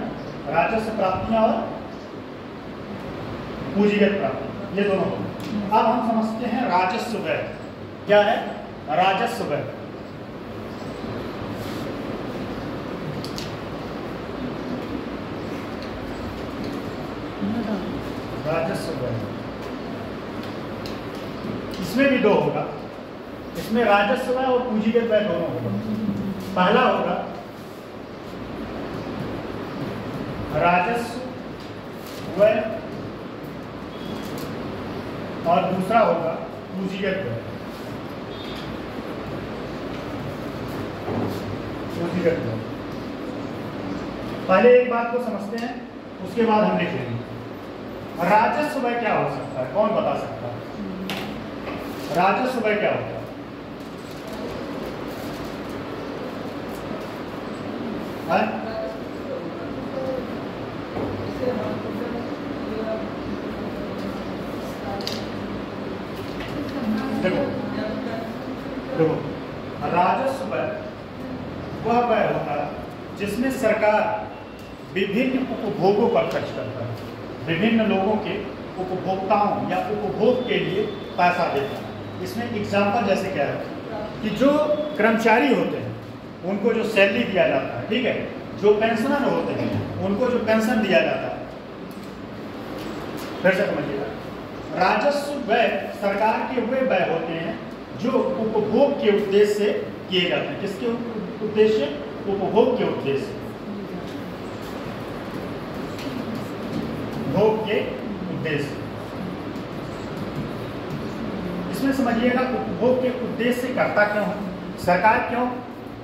राजस्व प्राप्तियां और पूंजीगत प्राप्ति, ये दोनों हो गए। अब हम समझते हैं राजस्व व्यय क्या है। राजस्व व्यय राजस्व व्यय इसमें भी दो होगा, इसमें राजस्व व्यय और पूंजीगत व्यय दोनों होगा। पहला होगा राजस्व व्यय और दूसरा होगा पूंजीगत व्यय। पूंजीगत व्यय पहले एक बात को समझते हैं, उसके बाद हम लिख लेंगे। राजस्व व्यय क्या हो सकता है, कौन बता सकता है? राजस्व व्यय क्या होता है? देखो देखो, राजस्व व्यय वह व्यय होता है जिसमें सरकार विभिन्न उपभोगों पर खर्च करता है, विभिन्न लोगों के उपभोक्ताओं या उपभोग के लिए पैसा देता है। इसमें एग्जाम्पल जैसे क्या है कि जो कर्मचारी होते हैं उनको जो सैलरी दिया जाता है, ठीक है, जो पेंशनर होते हैं उनको जो पेंशन दिया जाता है। फिर से समझिएगा, राजस्व व्यय सरकार के वे व्यय होते हैं जो उपभोग के उद्देश्य से किए जाते हैं। किसके उद्देश्य? उपभोग के उद्देश्य, उपभोग के उद्देश्य। इसमें समझिएगा उपभोग के उद्देश्य से करता क्यों है, सरकार क्यों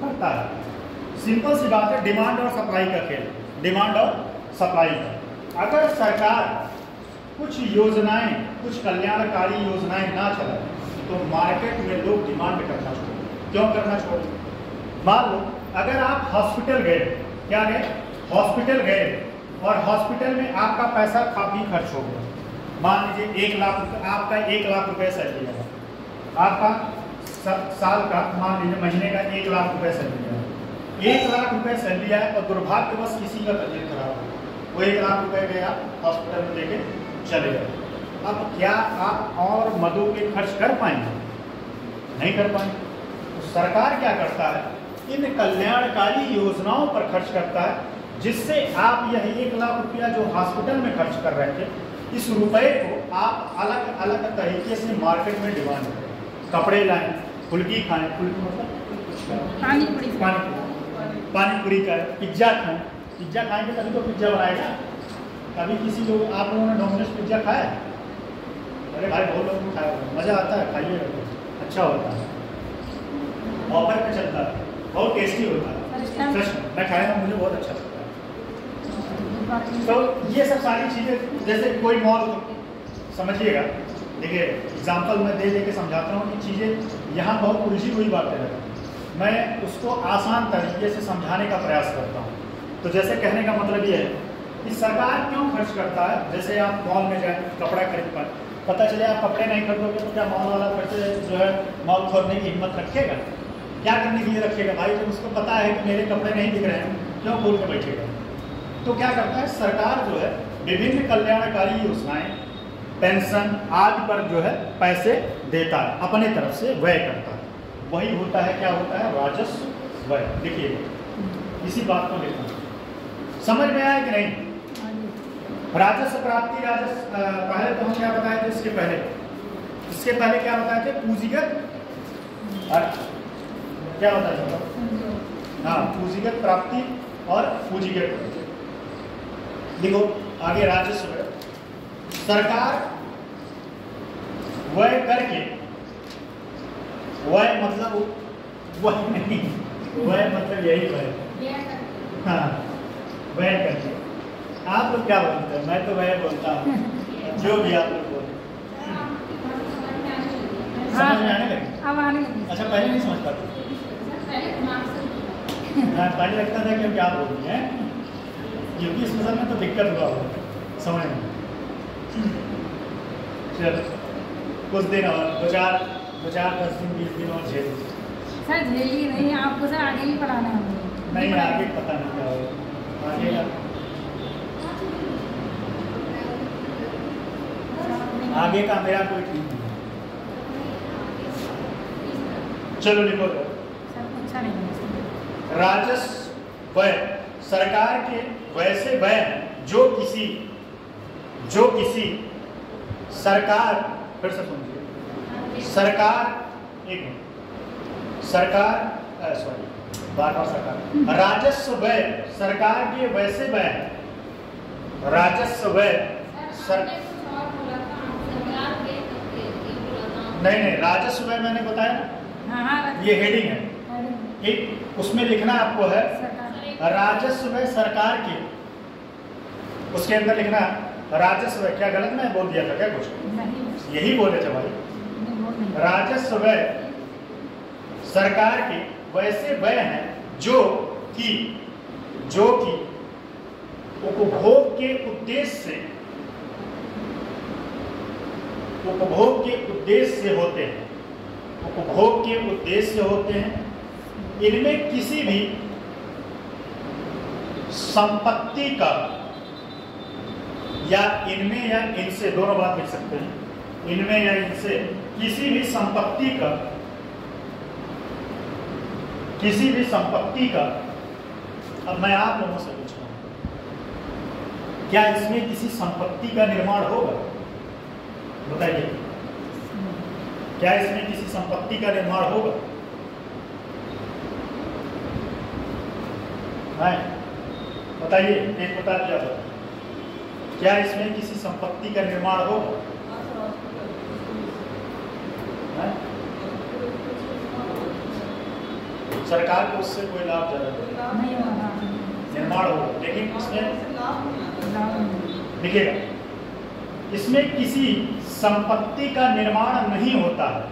करता है। सिंपल सी बात है, डिमांड और सप्लाई का खेल, डिमांड और सप्लाई का। अगर सरकार कुछ योजनाएं, कुछ कल्याणकारी योजनाएं ना चलाए तो मार्केट में लोग डिमांड करना छोड़े। क्यों करना छोड़े? मान लो अगर आप हॉस्पिटल गए, क्या गए? हॉस्पिटल गए और हॉस्पिटल में आपका पैसा काफी खर्च हो गया। मान लीजिए 1 लाख रुपये, आपका 1 लाख रुपये सैलरी है, आपका साल का मान लीजिए महीने का 1 लाख रुपये सैलरी है। 1 लाख रुपये सैलरी है और दुर्भाग्यवश किसी का तबीयत खराब हो, वो 1 लाख रुपये गए आप हॉस्पिटल में लेके चले गए। अब क्या आप और मदों के खर्च कर पाएंगे? नहीं कर पाएंगे। तो सरकार क्या करता है, इन कल्याणकारी योजनाओं पर खर्च करता है जिससे आप यह 1 लाख रुपया जो हॉस्पिटल में खर्च कर रहे थे, इस रुपए को आप अलग अलग तरीके से मार्केट में डिमांड करें। कपड़े लाएं, फुल्की खाएं, फुल्की मतलब पानी पूरी खाएं, पिज्जा खाएं। पिज्जा खाएंगे तभी तो पिज्जा बनाएगा। कभी किसी लोग, आप लोगों ने डोमिनोज पिज्जा खाया? अरे भाई बहुत लोगों को खाया, मज़ा आता है, खाइए, अच्छा होता है, ऑफर में चलता है, बहुत टेस्टी होता है। फ्रेश मैं खाया ना, मुझे बहुत अच्छा लगता है। तो ये सब सारी चीज़ें, जैसे कोई मॉल, समझिएगा, देखिए एग्जाम्पल मैं दे के समझाता हूँ कि चीज़ें यहाँ बहुत उलझी हुई बातें हैं, मैं उसको आसान तरीके से समझाने का प्रयास करता हूँ। तो जैसे कहने का मतलब ये है कि सरकार क्यों खर्च करता है। जैसे आप मॉल में जाएं, कपड़ा खरीद पाए, पता चले आप कपड़े नहीं खरीदोगे तो क्या मॉल वाला फिर से जो है मॉल खोलने की हिम्मत रखेगा? क्या करने के लिए रखेगा भाई? जब उसको पता है कि मेरे कपड़े नहीं दिख रहे हैं, क्यों खोल के बैठेगा? तो क्या करता है सरकार, जो है विभिन्न कल्याणकारी योजनाएं, पेंशन आदि पर जो है पैसे देता है, अपने तरफ से व्यय करता है। वही होता है, क्या होता है? राजस्व व्यय। देखिए इसी बात को लिखना, समझ में आया कि नहीं? राजस्व प्राप्ति, राजस्व पहले तो हम क्या बताए थे? इसके पहले क्या बताए थे? पूंजीगत अर्थ क्या बताया था? हाँ, पूंजीगत प्राप्ति और पूंजीगत। देखो आगे राजस्व है, सरकार व्यय करके, व्यय मतलब वह नहीं, व्यय मतलब यही व्यय, हाँ व्यय करके आप लोग क्या बोलते हैं? मैं तो वह बोलता हूँ जो भी आप लोग बोलते हैं। समझ में आने लगे? अब आने लगी। अच्छा, पहले नहीं समझ पाते? हाँ, पहले लगता था कि हम क्या बोल रहे हैं, क्योंकि इस मसल में तो दिक्कत हुआ होगा समझ में। चलो कुछ दिन और दो चार 10 दिन 20 दिन और झेल। सर झेलिए नहीं, आपको सर आगे भी पढ़ाना है हमको। नहीं, आगे पता नहीं क्या होगा आगे का। आगे का मेरा कोई ठीक नहीं। चलो लिखो। सर अच्छा नहीं है। राजस्व व्यय सरकार के वैसे व्यय हैं जो किसी सरकार, फिर से सुनिए, सरकार राजस्व व्यय सरकार के वैसे व्यय हैं। राजस्व व्यय नहीं, राजस्व व्यय मैंने बताया। हाँ, ये हेडिंग है, ठीक। उसमें लिखना आपको है राजस्व व्यय सरकार के, उसके अंदर लिखना राजस्व व्यय। क्या गलत मैं बोल दिया था क्या कुछ? नहीं, यही बोले थे भाई। राजस्व व्यय सरकार के वैसे व्यय हैं जो कि उपभोग के उद्देश्य से होते हैं। उपभोग के उद्देश्य होते हैं। इनमें किसी भी संपत्ति का या इनमें या इनसे, दोनों बात लिख सकते हैं, इनमें या इनसे किसी भी संपत्ति का अब मैं आप लोगों से पूछ रहा हूं, क्या इसमें किसी संपत्ति का निर्माण होगा? बताइए, क्या इसमें किसी संपत्ति का निर्माण होगा? बताइए, एक बता दिया था, क्या इसमें किसी संपत्ति का निर्माण होगा? सरकार को उससे कोई लाभ ज्यादा नहीं होगा, निर्माण होगा, लेकिन इसमें लिखिएगा, इसमें किसी संपत्ति का निर्माण नहीं होता है।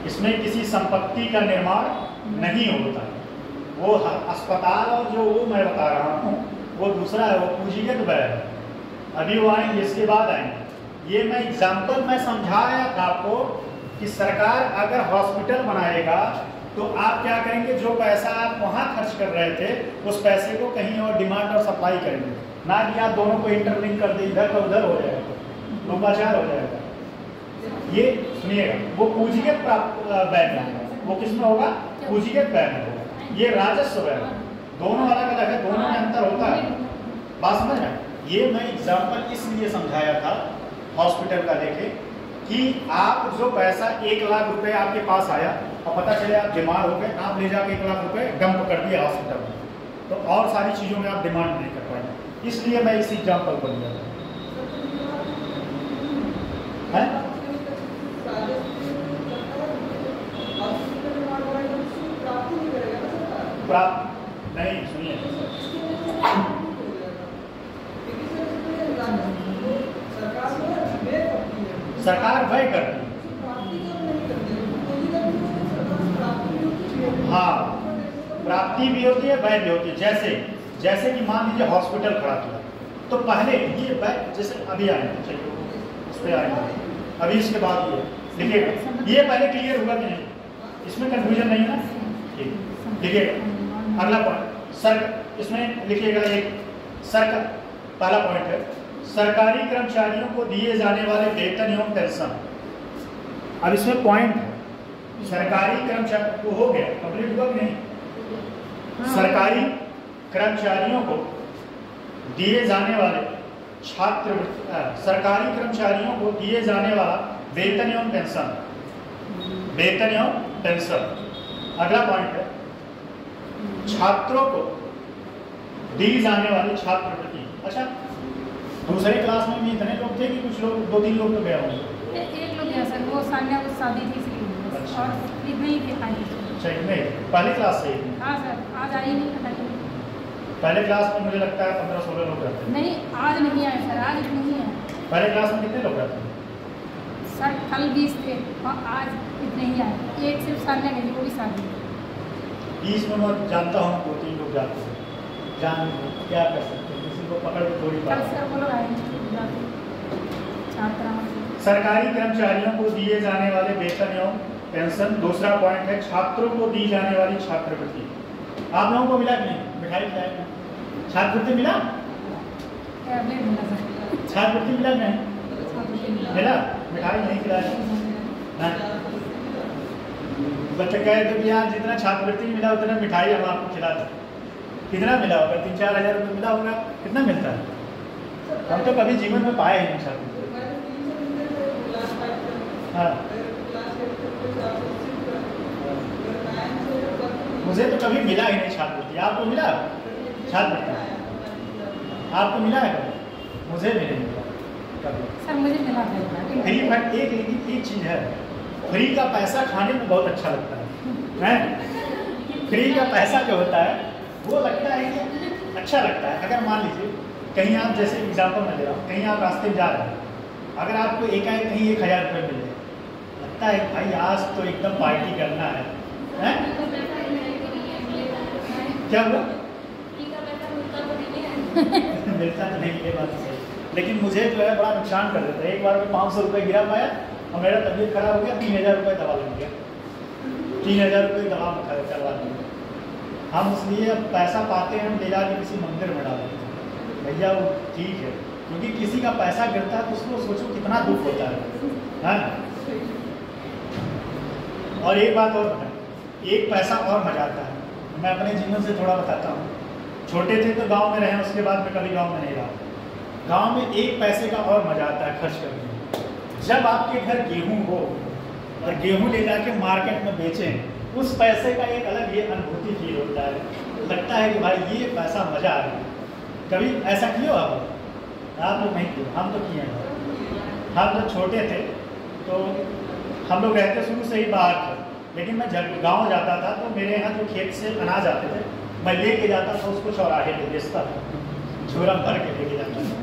इसमें किसी संपत्ति का निर्माण नहीं होता है। वो अस्पताल और जो वो मैं बता रहा हूँ वो दूसरा है, वो पूंजीगत व्यय है। अभी वो आएंगे, इसके बाद आएंगे। ये मैं एग्जाम्पल में समझाया था आपको कि सरकार अगर हॉस्पिटल बनाएगा तो आप क्या करेंगे, जो पैसा आप वहाँ खर्च कर रहे थे उस पैसे को कहीं और डिमांड और सप्लाई करेंगे, ना कि आप दोनों को इंटरलिंक कर दे, इधर का उधर हो जाएगा, लोकाचार हो जाएगा। ये सुनिएगा, वो पूंजीगत व्यय में होगा। वो किसमें होगा? पूंजीगत व्यय में होगा। ये राजस्व व्यय, दोनों अलग अलग है, दोनों में अंतर होता है। बात समझ रहे हैं? ये मैं एग्जाम्पल इसलिए समझाया था हॉस्पिटल का लेके कि आप जो पैसा 1 लाख रुपए आपके पास आया और पता चले आप बीमार हो गए, आप ले जाके 1 लाख रुपए डंप कर दिया हॉस्पिटल में, तो और सारी चीजों में आप डिमांड नहीं कर पाएंगे। इसलिए मैं इस एग्जाम्पल को लिया था। प्राप्त नहीं, सुनिए, सरकार व्यय करती है। हाँ, प्राप्ति भी होती है, व्यय भी होती है। जैसे कि मान लीजिए हॉस्पिटल खड़ा किया तो पहले ये व्यय, जैसे अभी आएंगे, चलिए उस पर आएंगे, अभी इसके बाद ये लिखिएगा। ये पहले क्लियर होगा कि नहीं? इसमें कंफ्यूजन नहीं है? ठीक, लिखिएगा। अगला पॉइंट सर, इसमें लिखिएगा एक पहला पॉइंट है सरकारी कर्मचारियों को दिए जाने वाले वेतन एवं पेंशन। अब इसमें पॉइंट है, सरकारी कर्मचारी को हो गया, कंप्लीट हुआ कि नहीं? सरकारी कर्मचारियों को दिए जाने वाले सरकारी कर्मचारियों को दिए जाने वाला वेतन एवं पेंशन। अगला पॉइंट है छात्रों को दी जाने वाली छात्रवृत्ति। अच्छा, दूसरे क्लास में भी इतने लोग थे कि कुछ लोग 2-3 लोग तो गए होंगे? एक लोग गया सर, वो सान्या को शादी थी इसलिए। अच्छा। और इतने ही थे खाली। अच्छा, इतने पहली क्लास से? हाँ सर, आज आई नहीं पता नहीं। पहले क्लास में मुझे लगता है 15-16 लोग रहते हैं। नहीं, आज नहीं आए सर, आज नहीं आए। पहले क्लास में कितने लोग रहते हैं? सर कल 20 थे और आज इतने ही आए। एक सिर्फ सर ने गई, वो भी शादी। 20 में मैं जानता हूँ 2-3 लोग जाते हैं, जान क्या कर सकते हैं, किसी को पकड़ के थोड़ी कल बात। सर वो लोग आएंगे छात्रा। सरकारी कर्मचारियों को दिए जाने वाले वेतन एवं पेंशन। दूसरा पॉइंट है छात्रों को दी जाने वाली छात्रवृत्ति। आप लोगों को मिला कि नहीं? मिठाई खिलाएंगे, छात्रवृत्ति मिला? छात्रवृत्ति मिला नहीं? मिला? मिठाई नहीं खिलाया। बच्चे कहे थे कि यार जितना छात्रवृत्ति मिला उतना मिठाई हम आपको खिला दें। कितना मिला होगा? 3-4 हज़ार रुपये मिला होगा। कितना मिलता है? हम तो कभी जीवन में पाए ही नहीं छात्रवृत्ति। हाँ, मुझे तो कभी मिला ही नहीं छात्रवृत्ति। आपको मिला छात्रवृत्ति? आपको मिला है कभी? मुझे भी नहीं मिला कभी। सर मुझे मिला था फ्री फंड एक चीज़ है, फ्री का पैसा खाने में बहुत अच्छा लगता है। फ्री का पैसा जो होता है वो लगता है कि अच्छा लगता है। अगर मान लीजिए कहीं आप, जैसे एग्जाम्पल मैं दे रहा हूँ, कहीं आप रास्ते में जा रहे हैं, अगर आपको एकाएक कहीं 1000 रुपये मिले, लगता है भाई आज तो एकदम पार्टी करना है, हैं? क्या हुआ? मिलता तो नहीं, ये बात सही। लेकिन मुझे जो है बड़ा नुकसान कर देता है। एक बार में 500 रुपये गिरा पाया और मेरा तबीयत खराब हो गया, 3000 रुपये दवा लग गया। 3000 रुपये दवा करवा देंगे हम, इसलिए अब पैसा पाते हैं हम ले जाके किसी मंदिर में डाल देते हैं। भैया वो ठीक है, क्योंकि किसी का पैसा गिरता है तो उसको सोचो कितना दुख होता है ना। और एक बात और बताएं, एक पैसा और मजा आता है। मैं अपने जीवन से थोड़ा बताता हूँ। छोटे थे तो गांव में रहे, उसके बाद में कभी गांव में नहीं रहा। गांव में एक पैसे का और मजा आता है खर्च करने में। जब आपके घर गेहूं हो और गेहूं ले जाके मार्केट में बेचें, उस पैसे का एक अलग ये अनुभूति फील होता है। लगता है कि भाई ये पैसा मजा आ गया। कभी ऐसा किए हो आप? आप लोग नहीं किए, हम तो किए हैं। हम जब छोटे थे तो हम लोग रहते शुरू से ही बाहर थे, लेकिन मैं जब गाँव जाता था तो मेरे यहाँ जो खेत से अनाज आते थे, मैं लेके जाता था उसको चौराहे पे बेचता था, झोला भर के लेके जाता था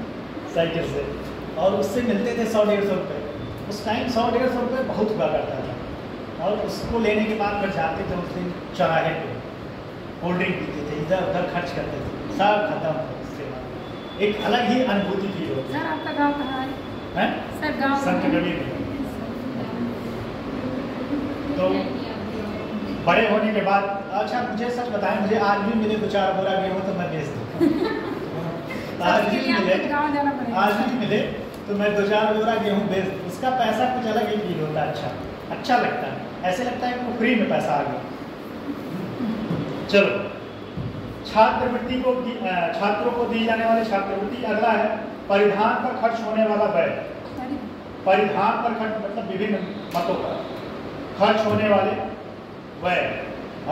साइकिल से, और उससे मिलते थे 100-150 रुपये। उस टाइम 100-150 रुपये बहुत हुआ करता था। और उसको लेने के बाद फिर जाते थे उस दिन चौराहे पे, कोल्ड ड्रिंक पीते थे, इधर उधर खर्च करते थे, सब खत्म हो। उसके बाद एक अलग ही अनुभूति फील होती है। सर आपका गाँव कहाँ है? सर गाँव संतगढ़ी में। तो बड़े होने के बाद, अच्छा मुझे सच बताएं, मुझे आज भी मिले 2-4 बोरा गेहूँ तो मैं बेच दूँ। आज भी मिले तो मैं 2-4 बोरा गेहूँ बेच दूँ। उसका पैसा कुछ अलग ही फील होता है। अच्छा लगता है। ऐसे लगता है कि फ्री में पैसा आ गया। चलो, छात्रवृत्ति को छात्रों को दी जाने वाली छात्रवृत्ति। अगला है परिधान पर खर्च होने वाला व्यय। परिधान पर खर्च मतलब विभिन्न मतों पर खर्च होने वाले व्यय।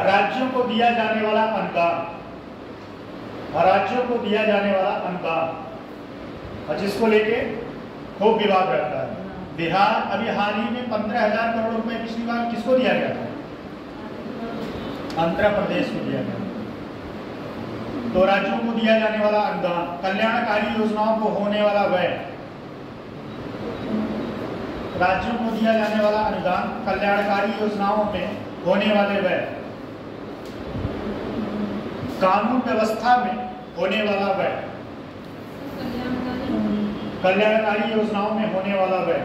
राज्यों को दिया जाने वाला अनुदान। राज्यों को दिया जाने वाला अनुदान, और जिसको लेके खूब विवाद रहता है। बिहार अभी हाल ही में 15,000 करोड़ रुपए पिछली बार किसको दिया गया था? आंध्र प्रदेश को दिया गया। तो राज्यों को दिया जाने वाला अनुदान, कल्याणकारी योजनाओं को होने वाला व्यय। राज्यों को दिया जाने वाला अनुदान, कल्याणकारी योजनाओं में होने वाले व्यय, कानून व्यवस्था में होने वाला व्यय, कल्याणकारी योजनाओं में होने वाला व्यय,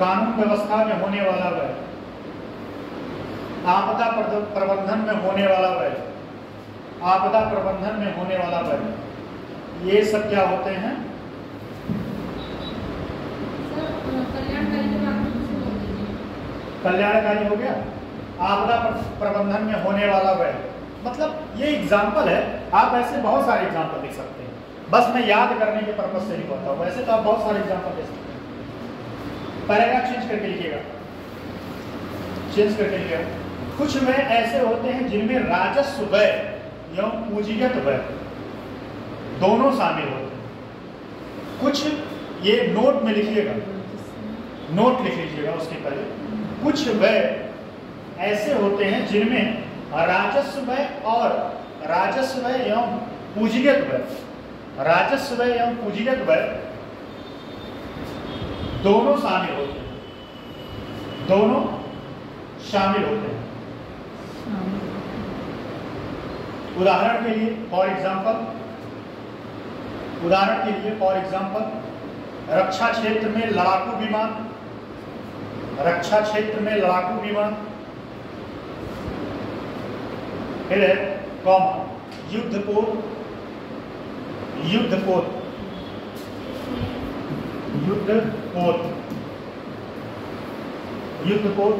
कानून व्यवस्था में होने वाला व्यय, आपदा प्रबंधन में होने वाला व्यय, आपदा प्रबंधन में होने वाला व्यय। ये सब क्या होते हैं? कल्याणकारी हो गया, आपदा प्रबंधन में होने वाला व्यय। मतलब ये एग्जाम्पल है, आप ऐसे बहुत सारे एग्जाम्पल लिख सकते हैं। बस मैं याद करने के पर्पज से नहीं कहता हूँ, वैसे तो आप बहुत सारे एग्जाम्पल दे सकते हैं। पैराग्राफ चेंज करके लिखिएगा, चेंज करके लिखिएगा। कुछ व्यय ऐसे होते हैं जिनमें राजस्व व्यय एवं पूंजीगत व्यय दोनों शामिल होते हैं। कुछ ये नोट में लिखिएगा, नोट लिख लीजिएगा उसके पहले। कुछ व्यय ऐसे होते हैं जिनमें राजस्व व्यय और राजस्व व्यय एवं पूंजीगत व्यय, राजस्व व्यय एवं पूंजीगत व्यय दोनों शामिल होते हैं, दोनों शामिल होते हैं। उदाहरण के लिए फॉर एग्जांपल रक्षा क्षेत्र में लड़ाकू विमान, रक्षा क्षेत्र में लड़ाकू विमान, फिर है कॉमा युद्धपोत, युद्धपोत, युद्धपोत, युद्धपोत,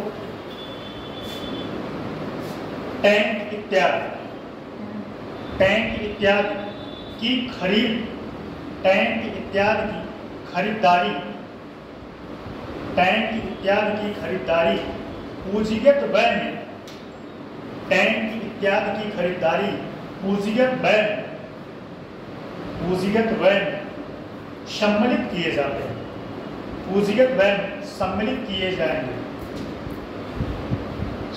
टैंक इत्यादि, टैंक इत्यादि की खरीद, टैंक इत्यादि की खरीदारी, टैंक इत्यादि की खरीदारी पूंजीगत व्यय में, टैंक इत्यादि की खरीदारी पूंजीगत व्यय में सम्मिलित किए जाते हैं, पूंजीगत व्यय में सम्मिलित किए जाएंगे,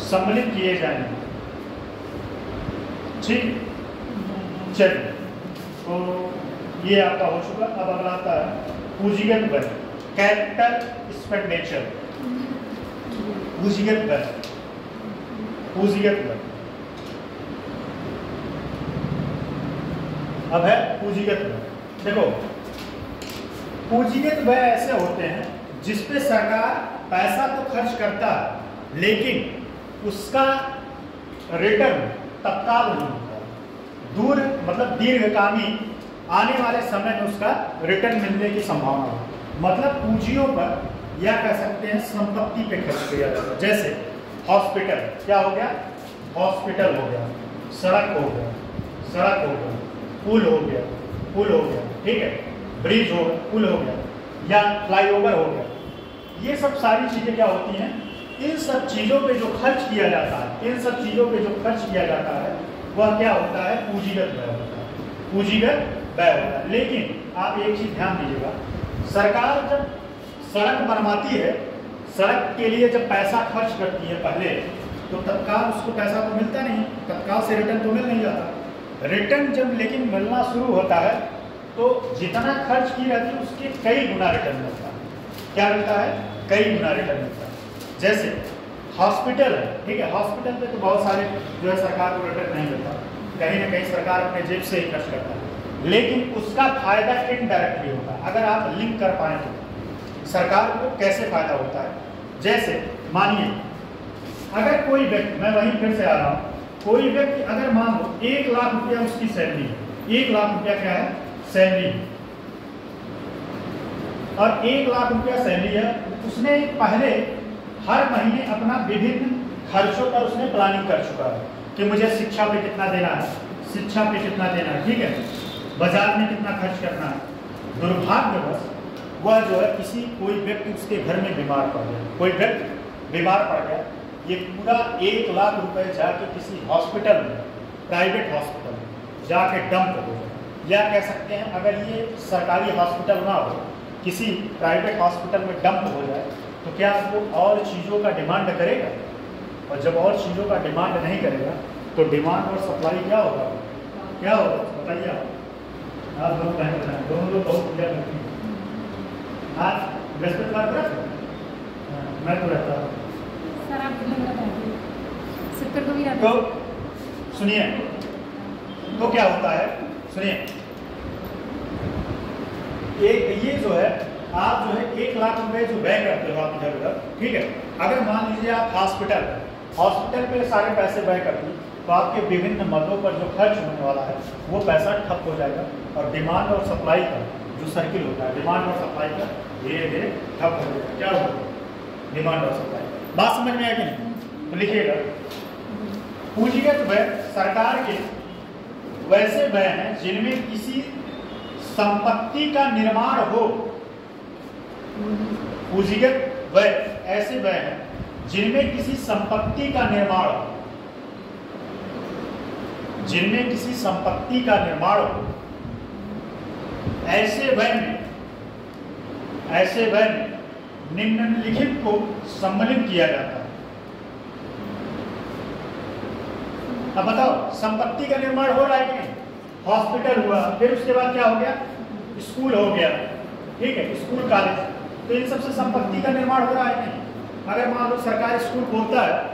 सम्मिलित किए जाएंगे। ठीक, चलिए तो ये आपका हो चुका। अब अगला आता है पूंजीगत व्यय, कैपिटल एक्सपेंडिचर, पूंजीगत व्यय, पूंजीगत व्यय। अब है पूंजीगत व्यय। देखो पूंजीगत व्यय ऐसे होते हैं जिसपे सरकार पैसा तो खर्च करता है लेकिन उसका रिटर्न तत्काल नहीं होता, दूर मतलब दीर्घकाली आने वाले समय में उसका रिटर्न मिलने की संभावना है। मतलब पूंजियों पर या कह सकते हैं संपत्ति पे खर्च किया जाता है। जैसे हॉस्पिटल, क्या हो गया, हॉस्पिटल हो गया, सड़क हो गया, सड़क हो गया, पुल हो गया, पुल हो गया, ठीक है, ब्रिज हो गया, पुल हो गया या फ्लाईओवर हो गया। ये सब सारी चीजें क्या होती हैं, इन सब चीजों पे जो खर्च किया जाता है, इन सब चीजों पे जो खर्च किया जाता है वह क्या होता है, पूंजीगत व्यय होता है, पूंजीगत व्यय होता है। लेकिन आप एक चीज ध्यान दीजिएगा, सरकार जब सड़क बनवाती है, सड़क के लिए जब पैसा खर्च करती है पहले, तो तत्काल उसको पैसा तो मिलता नहीं, तत्काल से रिटर्न तो मिल नहीं जाता। रिटर्न जब लेकिन मिलना शुरू होता है तो जितना खर्च की रहती है उसके कई गुना रिटर्न मिलता है। क्या मिलता है, कई गुना रिटर्न मिलता है। जैसे हॉस्पिटल है, ठीक है, हॉस्पिटल पे तो बहुत सारे जो है सरकार को रिटर्न नहीं मिलता, कहीं ना कहीं सरकार अपने जेब से ही खर्च करता है, लेकिन उसका फायदा इनडायरेक्टली होता है। अगर आप लिंक कर पाए तो सरकार को कैसे फायदा होता है, जैसे मानिए अगर कोई व्यक्ति, मैं वहीं फिर से आ रहा हूँ, कोई व्यक्ति अगर मान लो 1 लाख रुपया उसकी सैलरी है, 1 लाख रुपया क्या है, सैलरी, और 1 लाख रुपया सैलरी है, उसने पहले हर महीने अपना विभिन्न खर्चों पर उसने प्लानिंग कर चुका है कि मुझे शिक्षा पे कितना देना है, शिक्षा पे कितना देना है, ठीक है, बाजार में कितना खर्च करना है। दुर्भाग्यवश वह जो है किसी कोई व्यक्ति उसके घर में बीमार पड़ गया, कोई व्यक्ति बीमार पड़ गया, ये पूरा 1 लाख रुपए जाके किसी हॉस्पिटल में, प्राइवेट हॉस्पिटल में जाके डंप हो जाए, या कह सकते हैं अगर ये सरकारी हॉस्पिटल ना हो, किसी प्राइवेट हॉस्पिटल में डंप हो जाए, तो क्या वो और चीज़ों का डिमांड करेगा, और जब और चीज़ों का डिमांड नहीं करेगा तो डिमांड और सप्लाई क्या होगा, क्या होगा बताइए आप दोनों बहन बताएं, दोनों लोग बहुत पूजा करती हैं। आज बृहस्पतिवार को मैं तो रहता हूँ, तो सुनिए, तो क्या होता है, सुनिए, एक ये जो है आप जो है 1 लाख रुपए जो व्यय करते हो आप इधर उधर, ठीक है, अगर मान लीजिए आप हॉस्पिटल पे सारे पैसे व्यय करती, तो आपके विभिन्न मदों पर जो खर्च होने वाला है वो पैसा ठप हो जाएगा, और डिमांड और सप्लाई का जो सर्किल होता है, डिमांड और सप्लाई का धीरे धीरे ठप हो जाएगा। क्या होगा, डिमांड और सप्लाई। बात समझ में आया कि नहीं, तो लिखिएगा, पूंजीगत व्यय सरकार के वैसे व्यय हैं जिनमें किसी संपत्ति का निर्माण हो। पूंजीगत व्यय ऐसे व्यय हैं जिनमें किसी संपत्ति का निर्माण हो, जिनमें किसी संपत्ति का निर्माण हो। ऐसे व्यय में निम्नलिखित को सम्मिलित किया जाता है। अब बताओ संपत्ति का निर्माण हो रहा है कि नहीं? हॉस्पिटल हुआ, फिर उसके बाद क्या हो गया? स्कूल हो गया, ठीक है, स्कूल कॉलेज, तो इन सबसे संपत्ति का निर्माण हो रहा है कि नहीं? अगर मान लो सरकारी स्कूल खोलता है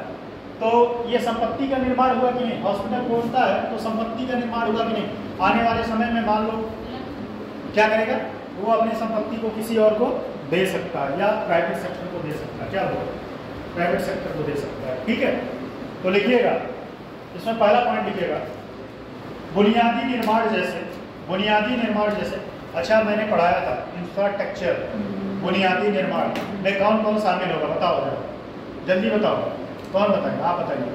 तो ये संपत्ति का निर्माण हुआ कि नहीं? हॉस्पिटल खोलता है तो संपत्ति का निर्माण हुआ कि नहीं? आने वाले समय में मान लो क्या करेगा? वो अपनी संपत्ति को किसी और को दे सकता है या प्राइवेट सेक्टर को दे सकता है। क्या होगा? प्राइवेट सेक्टर को दे सकता है, ठीक है। तो लिखिएगा, इसमें पहला पॉइंट लिखिएगा, बुनियादी निर्माण जैसे, बुनियादी निर्माण जैसे, अच्छा मैंने पढ़ाया था इंफ्रास्ट्रक्चर, बुनियादी निर्माण में कौन कौन शामिल होगा? बताओ जरा, जल्दी बताओ, कौन बताएगा? आप बताइए।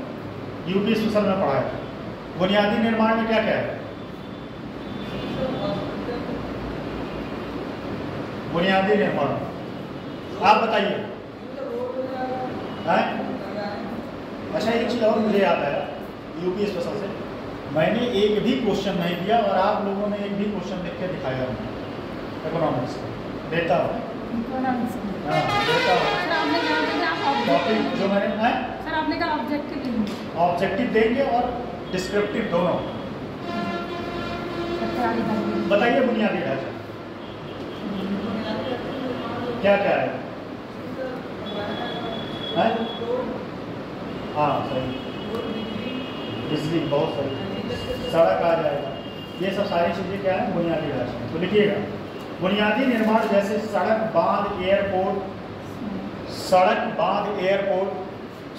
यूपी स्पेशल में पढ़ाया था, बुनियादी निर्माण में क्या क्या है? बुनियादी निर्माण, आप बताइए। अच्छा एक चीज़ और मुझे याद आया यूपी स्पेशल से, मैंने एक भी क्वेश्चन नहीं दिया और आप लोगों ने एक भी क्वेश्चन लिख के दिखाया इकोनॉमिक्स देता हूँ। हाँ देता हूँ टॉपिक जो मैंने सर आपने कहा ऑब्जेक्टिव देंगे, ऑब्जेक्टिव देंगे और डिस्क्रिप्टिव दोनों। बताइए बुनियादी ढांचा क्या क्या है? हाँ सही, बिजली, बहुत सही, सड़क आ जाएगा, ये सब सारी चीज़ें क्या है? बुनियादी ढांचा। तो लिखिएगा, बुनियादी निर्माण जैसे सड़क, बांध, एयरपोर्ट, सड़क, बांध, एयरपोर्ट,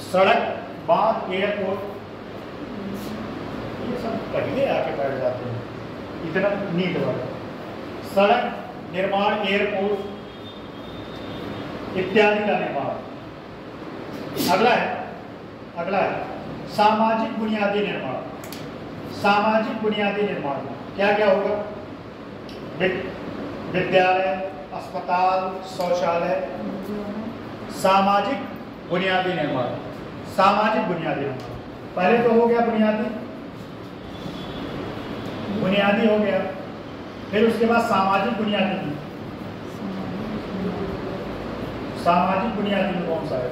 सड़क, बांध, एयरपोर्ट, ये सब पहले आके बैठ जाते हैं, इतना नीट वाला। सड़क निर्माण, एयरपोर्ट इत्यादि का निर्माण। अगला है सामाजिक बुनियादी निर्माण। सामाजिक बुनियादी निर्माण क्या क्या होगा? विद्यालय, अस्पताल, शौचालय, सामाजिक बुनियादी निर्माण। सामाजिक बुनियादी निर्माण पहले तो हो गया बुनियादी हो गया, फिर उसके बाद सामाजिक बुनियादी। सामाजिक बुनियादी में कौन सा है?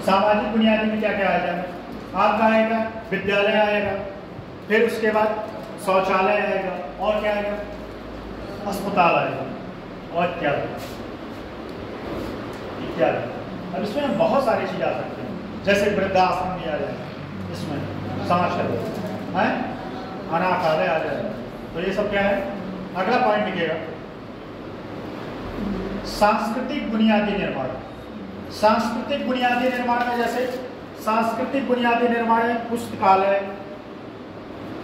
सामाजिक बुनियादी में क्या क्या आ जाएगा? आपका आएगा विद्यालय आएगा, फिर उसके बाद शौचालय आएगा, और क्या आएगा? अस्पताल आएगा, और इत्यादि। अब इसमें हम बहुत सारी चीज़ आ सकते हैं, जैसे वृद्धाश्रम भी आ जाएगा, इसमें समाज है, अनाथालय आ जाएगा। तो ये सब क्या है? अगला पॉइंट लिखिएगा, सांस्कृतिक बुनियादी निर्माण। सांस्कृतिक बुनियादी निर्माण में जैसे सांस्कृतिक बुनियादी निर्माण है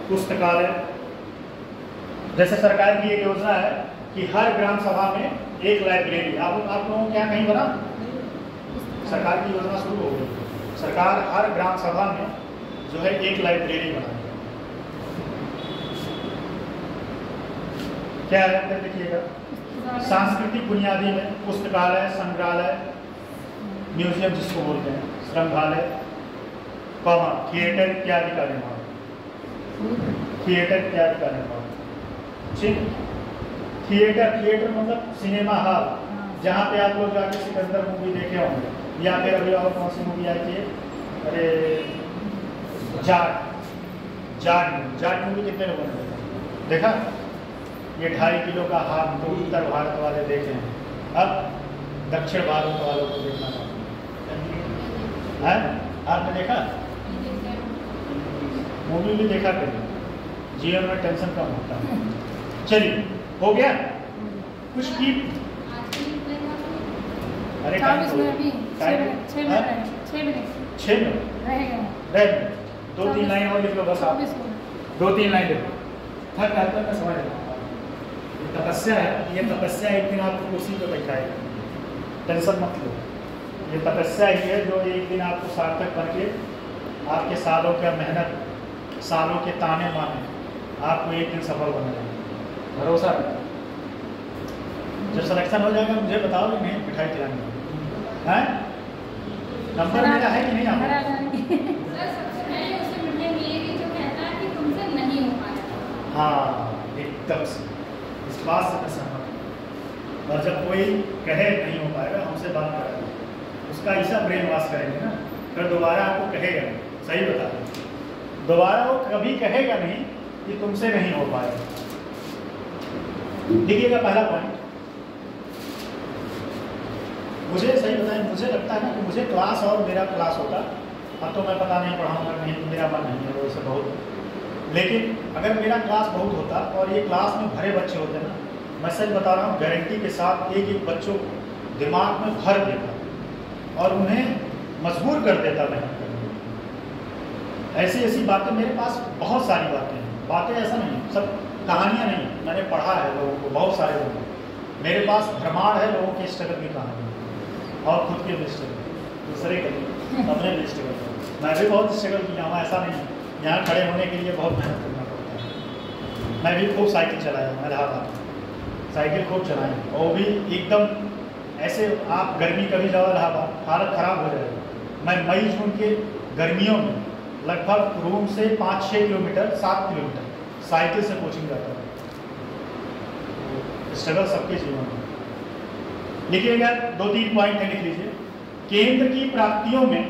पुस्तकालय, जैसे सरकार की एक योजना है कि हर ग्राम सभा में एक लाइब्रेरी। आप लोगों को क्या कहीं बना? सरकार की योजना शुरू हो गई, सरकार हर ग्राम सभा में जो है एक लाइब्रेरी बनाएगी। क्या है? देखिएगा, सांस्कृतिक बुनियादी में पुस्तकालय, संग्रहालय, म्यूजियम जिसको बोलते हैं, संग्रहालय, थिएटर इत्यादि का निर्माण। थिएटर इत्यादि का निर्माण, ठीक। थिएटर मतलब सिनेमा हॉल, जहाँ पे आप लोग जाके सिकंदर मूवी देखे होंगे, या फिर अभी और कौन सी मूवी आई थी? अरे जाट मूवी कितने लोगों ने देखा? ये 2.5 किलो का हाथ तो उत्तर भारत वाले देखे हैं, अब दक्षिण भारत वालों को देखना है। आपने देखा? मूवी भी देखा करिए, जीवन में टेंशन कम होता है। चलिए, हो गया कुछ की? अरे 6 मिनट 2-3 लाइन और लिख लो बस। आप 2-3 लाइन लिख लो, थक जाता है, समझ लो। तपस्या है, ये तपस्या एक दिन आपको कुर्सी पे बैठाएगा, टेंशन मत लो। ये तपस्या ही है जो एक दिन आपको सार्थक बन के, आपके सालों का मेहनत, सालों के ताने माने, आपको एक दिन सफल बनाएगा। भरोसा रखो, जब सिलेक्शन हो जाएगा मुझे बताओगे, नहीं मिठाई खिलाएंगे हैं? नंबर मेरा है कि नहीं? हाँ एकदम से, इस बात से मैं सहमत हूँ। और जब कोई कहे नहीं हो पाएगा, हमसे बात करेगा, उसका ऐसा ब्रेन वॉश करेंगे ना फिर दोबारा आपको कहेगा नहीं, सही बता रहा हूं, दोबारा वो कभी कहेगा नहीं कि तुमसे नहीं हो पाएगा। देखिएगा पहला पॉइंट, मुझे सही बताएं, मुझे लगता है ना कि मुझे क्लास और मेरा क्लास होता, अब तो मैं पता नहीं पढ़ाऊंगा नहीं, मेरा मन नहीं है वैसे बहुत, लेकिन अगर मेरा क्लास बहुत होता और ये क्लास में भरे बच्चे होते ना, मैं सच बता रहा हूँ गारंटी के साथ एक एक बच्चों दिमाग में भर देता और उन्हें मजबूर कर देता मेहनत करने के। ऐसी ऐसी बातें मेरे पास बहुत सारी बातें ऐसा नहीं, सब कहानियाँ नहीं, मैंने पढ़ा है लोगों को, बहुत सारे लोगों को, मेरे पास भ्रमाण है लोगों के स्ट्रगल की कहानी और खुद के भी स्ट्रगल, दूसरे के अपने भी स्ट्रगल। मैं भी बहुत स्ट्रगल किया हूँ, ऐसा नहीं, यहाँ खड़े होने के लिए बहुत मेहनत करना पड़ता है। मैं भी खूब साइकिल चलाया हूँ, इलाहाबाद साइकिल खूब चलाई, और भी एकदम ऐसे, आप गर्मी कभी जाओ इलाहाबाद, हालत ख़राब हो जाएगी। मैं मई जून के गर्मियों में लगभग रूम से 5-6 किलोमीटर 7 किलोमीटर साइकिल से कोचिंग जाता हूँ। स्ट्रगल सबके जीवन में। लिखिएगा 2-3 पॉइंट है, लिख लीजिए। केंद्र की प्राप्तियों में,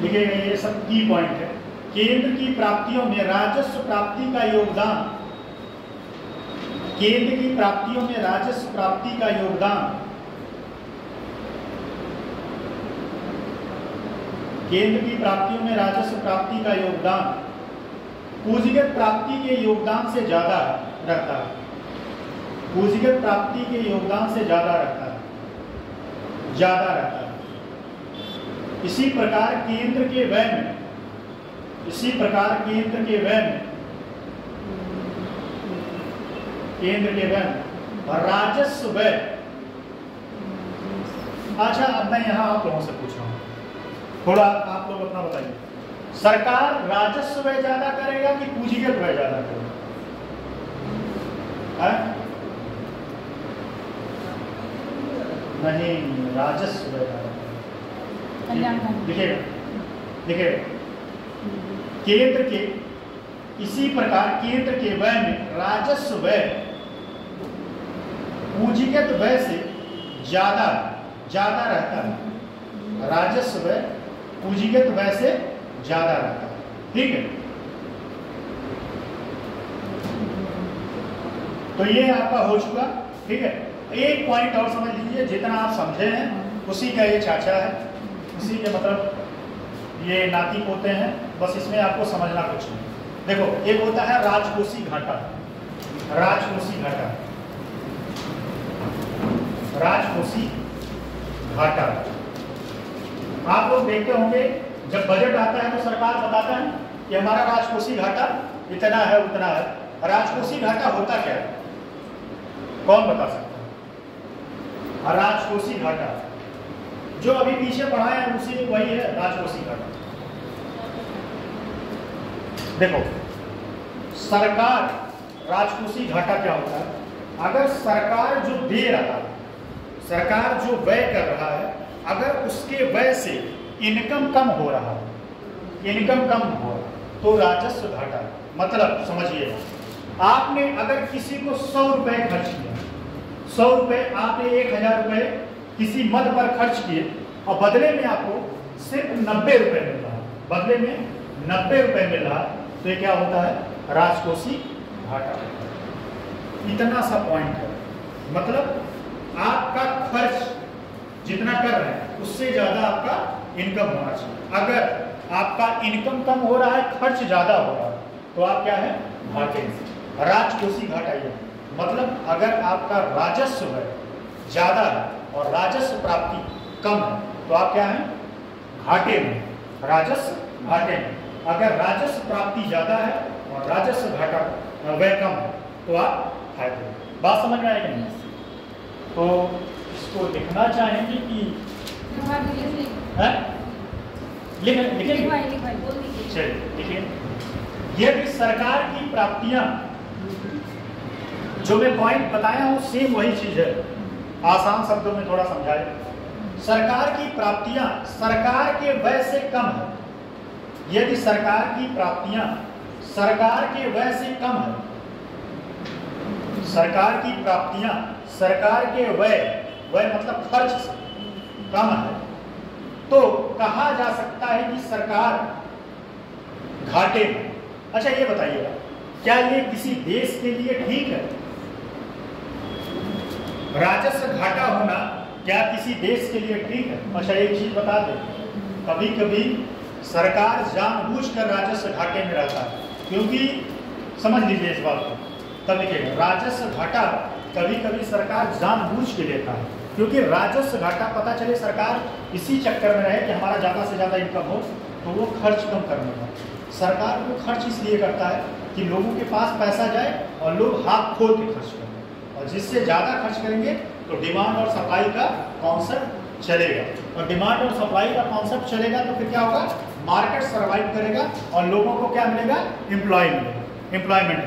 लिखिएगा ये सब की पॉइंट है। केंद्र की प्राप्तियों में राजस्व प्राप्ति का योगदान, केंद्र की प्राप्तियों में राजस्व प्राप्ति का योगदान, केंद्र की प्राप्तियों में राजस्व प्राप्ति का योगदान पूंजीगत प्राप्ति के योगदान से ज्यादा रहता है, पूंजीगत प्राप्ति के योगदान से ज्यादा रहता है। इसी प्रकार केंद्र के व्यय में, इसी प्रकार केंद्र के व्यय में राजस्व व्यय। अच्छा, अब मैं यहाँ आप लोगों से पूछ रहा हूँ, थोड़ा आप लोग अपना बताइए, सरकार राजस्व व्यय ज्यादा करेगा कि पूंजीगत व्यय ज्यादा करेगा? नहीं, राजस्व व्यय ज्यादा करेगा। देखिए केंद्र के, इसी प्रकार केंद्र के व्यय में राजस्व व्यय पूंजीगत व्यय से ज्यादा रहता है। राजस्व व्यय पूंजीगत व्यय से ज्यादा रहता है, ठीक है। तो ये आपका हो चुका, ठीक है। एक पॉइंट और समझ लीजिए, जितना आप समझे हैं उसी का ये चाचा है, उसी के मतलब ये नाती पोते हैं, बस इसमें आपको समझना कुछ नहीं। देखो, एक होता है राजकोषीय घाटा, राजकोषीय घाटा, राजकोषीय घाटा। आप लोग देखते होंगे जब बजट आता है तो सरकार बताता है कि हमारा राजकोषीय घाटा इतना है उतना है। राजकोषीय घाटा होता क्या है, कौन बता सकता है? राजकोषीय घाटा जो अभी पीछे पढ़ाए हैं उसी वही है राजकोषीय घाटा। देखो, सरकार, राजकोषीय घाटा क्या होता है? अगर सरकार जो दे रहा है, सरकार जो व्यय कर रहा है, अगर उसके व्यय से इनकम कम हो रहा है, इनकम कम हो रहा है तो राजस्व घाटा। मतलब समझिएगा, आपने अगर किसी को 100 रुपए खर्च किया, 100 रुपए आपने 1000 रुपए किसी मद पर खर्च किए और बदले में आपको सिर्फ 90 रुपए मिल रहा है, बदले में 90 रुपए मिल रहा है, तो ये क्या होता है? राजकोषीय घाटा। इतना सा पॉइंट है, मतलब आपका खर्च जितना कर रहे हैं उससे ज्यादा आपका इनकम होना चाहिए। अगर आपका इनकम कम हो रहा है, खर्च ज्यादा हो रहा है, तो आप क्या है? घाटे में। राजकोषीय घाटा ये मतलब अगर आपका राजस्व है ज्यादा है और राजस्व प्राप्ति कम है तो आप क्या है? घाटे में, राजस्व घाटे में। अगर राजस्व प्राप्ति ज्यादा है और राजस्व घाटा व्यय कम है तो आप फायदे में। बात समझ में आएगी? तो इसको लिखना चाहेंगे कि लिखिए। यदि सरकार की प्राप्तियां, जो मैं पॉइंट बताया हूं सेम वही चीज है, आसान शब्दों में थोड़ा समझाए। सरकार की प्राप्तियां सरकार के व्यय से कम है, यदि सरकार की प्राप्तियां सरकार के व्यय से कम है, सरकार की प्राप्तियां सरकार के व्यय मतलब खर्च से कम है, तो कहा जा सकता है कि सरकार घाटे में। अच्छा ये बताइएगा, क्या ये किसी देश के लिए ठीक है? राजस्व घाटा होना क्या किसी देश के लिए ठीक है? अच्छा एक चीज बता दें, कभी कभी सरकार जानबूझकर राजस्व घाटे में रहता है, क्योंकि समझ लीजिए इस बात को, तब देखिएगा राजस्व घाटा कभी कभी सरकार जानबूझ के लेता है, क्योंकि राजस्व घाटा पता चले सरकार इसी चक्कर में रहे कि हमारा ज़्यादा से ज़्यादा इनकम हो, तो वो खर्च कम करने का। सरकार वो खर्च इसलिए करता है कि लोगों के पास पैसा जाए और लोग हाथ खोल के खर्च करें, और जिससे ज़्यादा खर्च करेंगे तो डिमांड और सप्लाई का कॉन्सेप्ट चलेगा, और डिमांड और सप्लाई का कॉन्सेप्ट चलेगा तो फिर क्या होगा, मार्केट सर्वाइव करेगा और लोगों को क्या मिलेगा, एम्प्लॉयमेंट।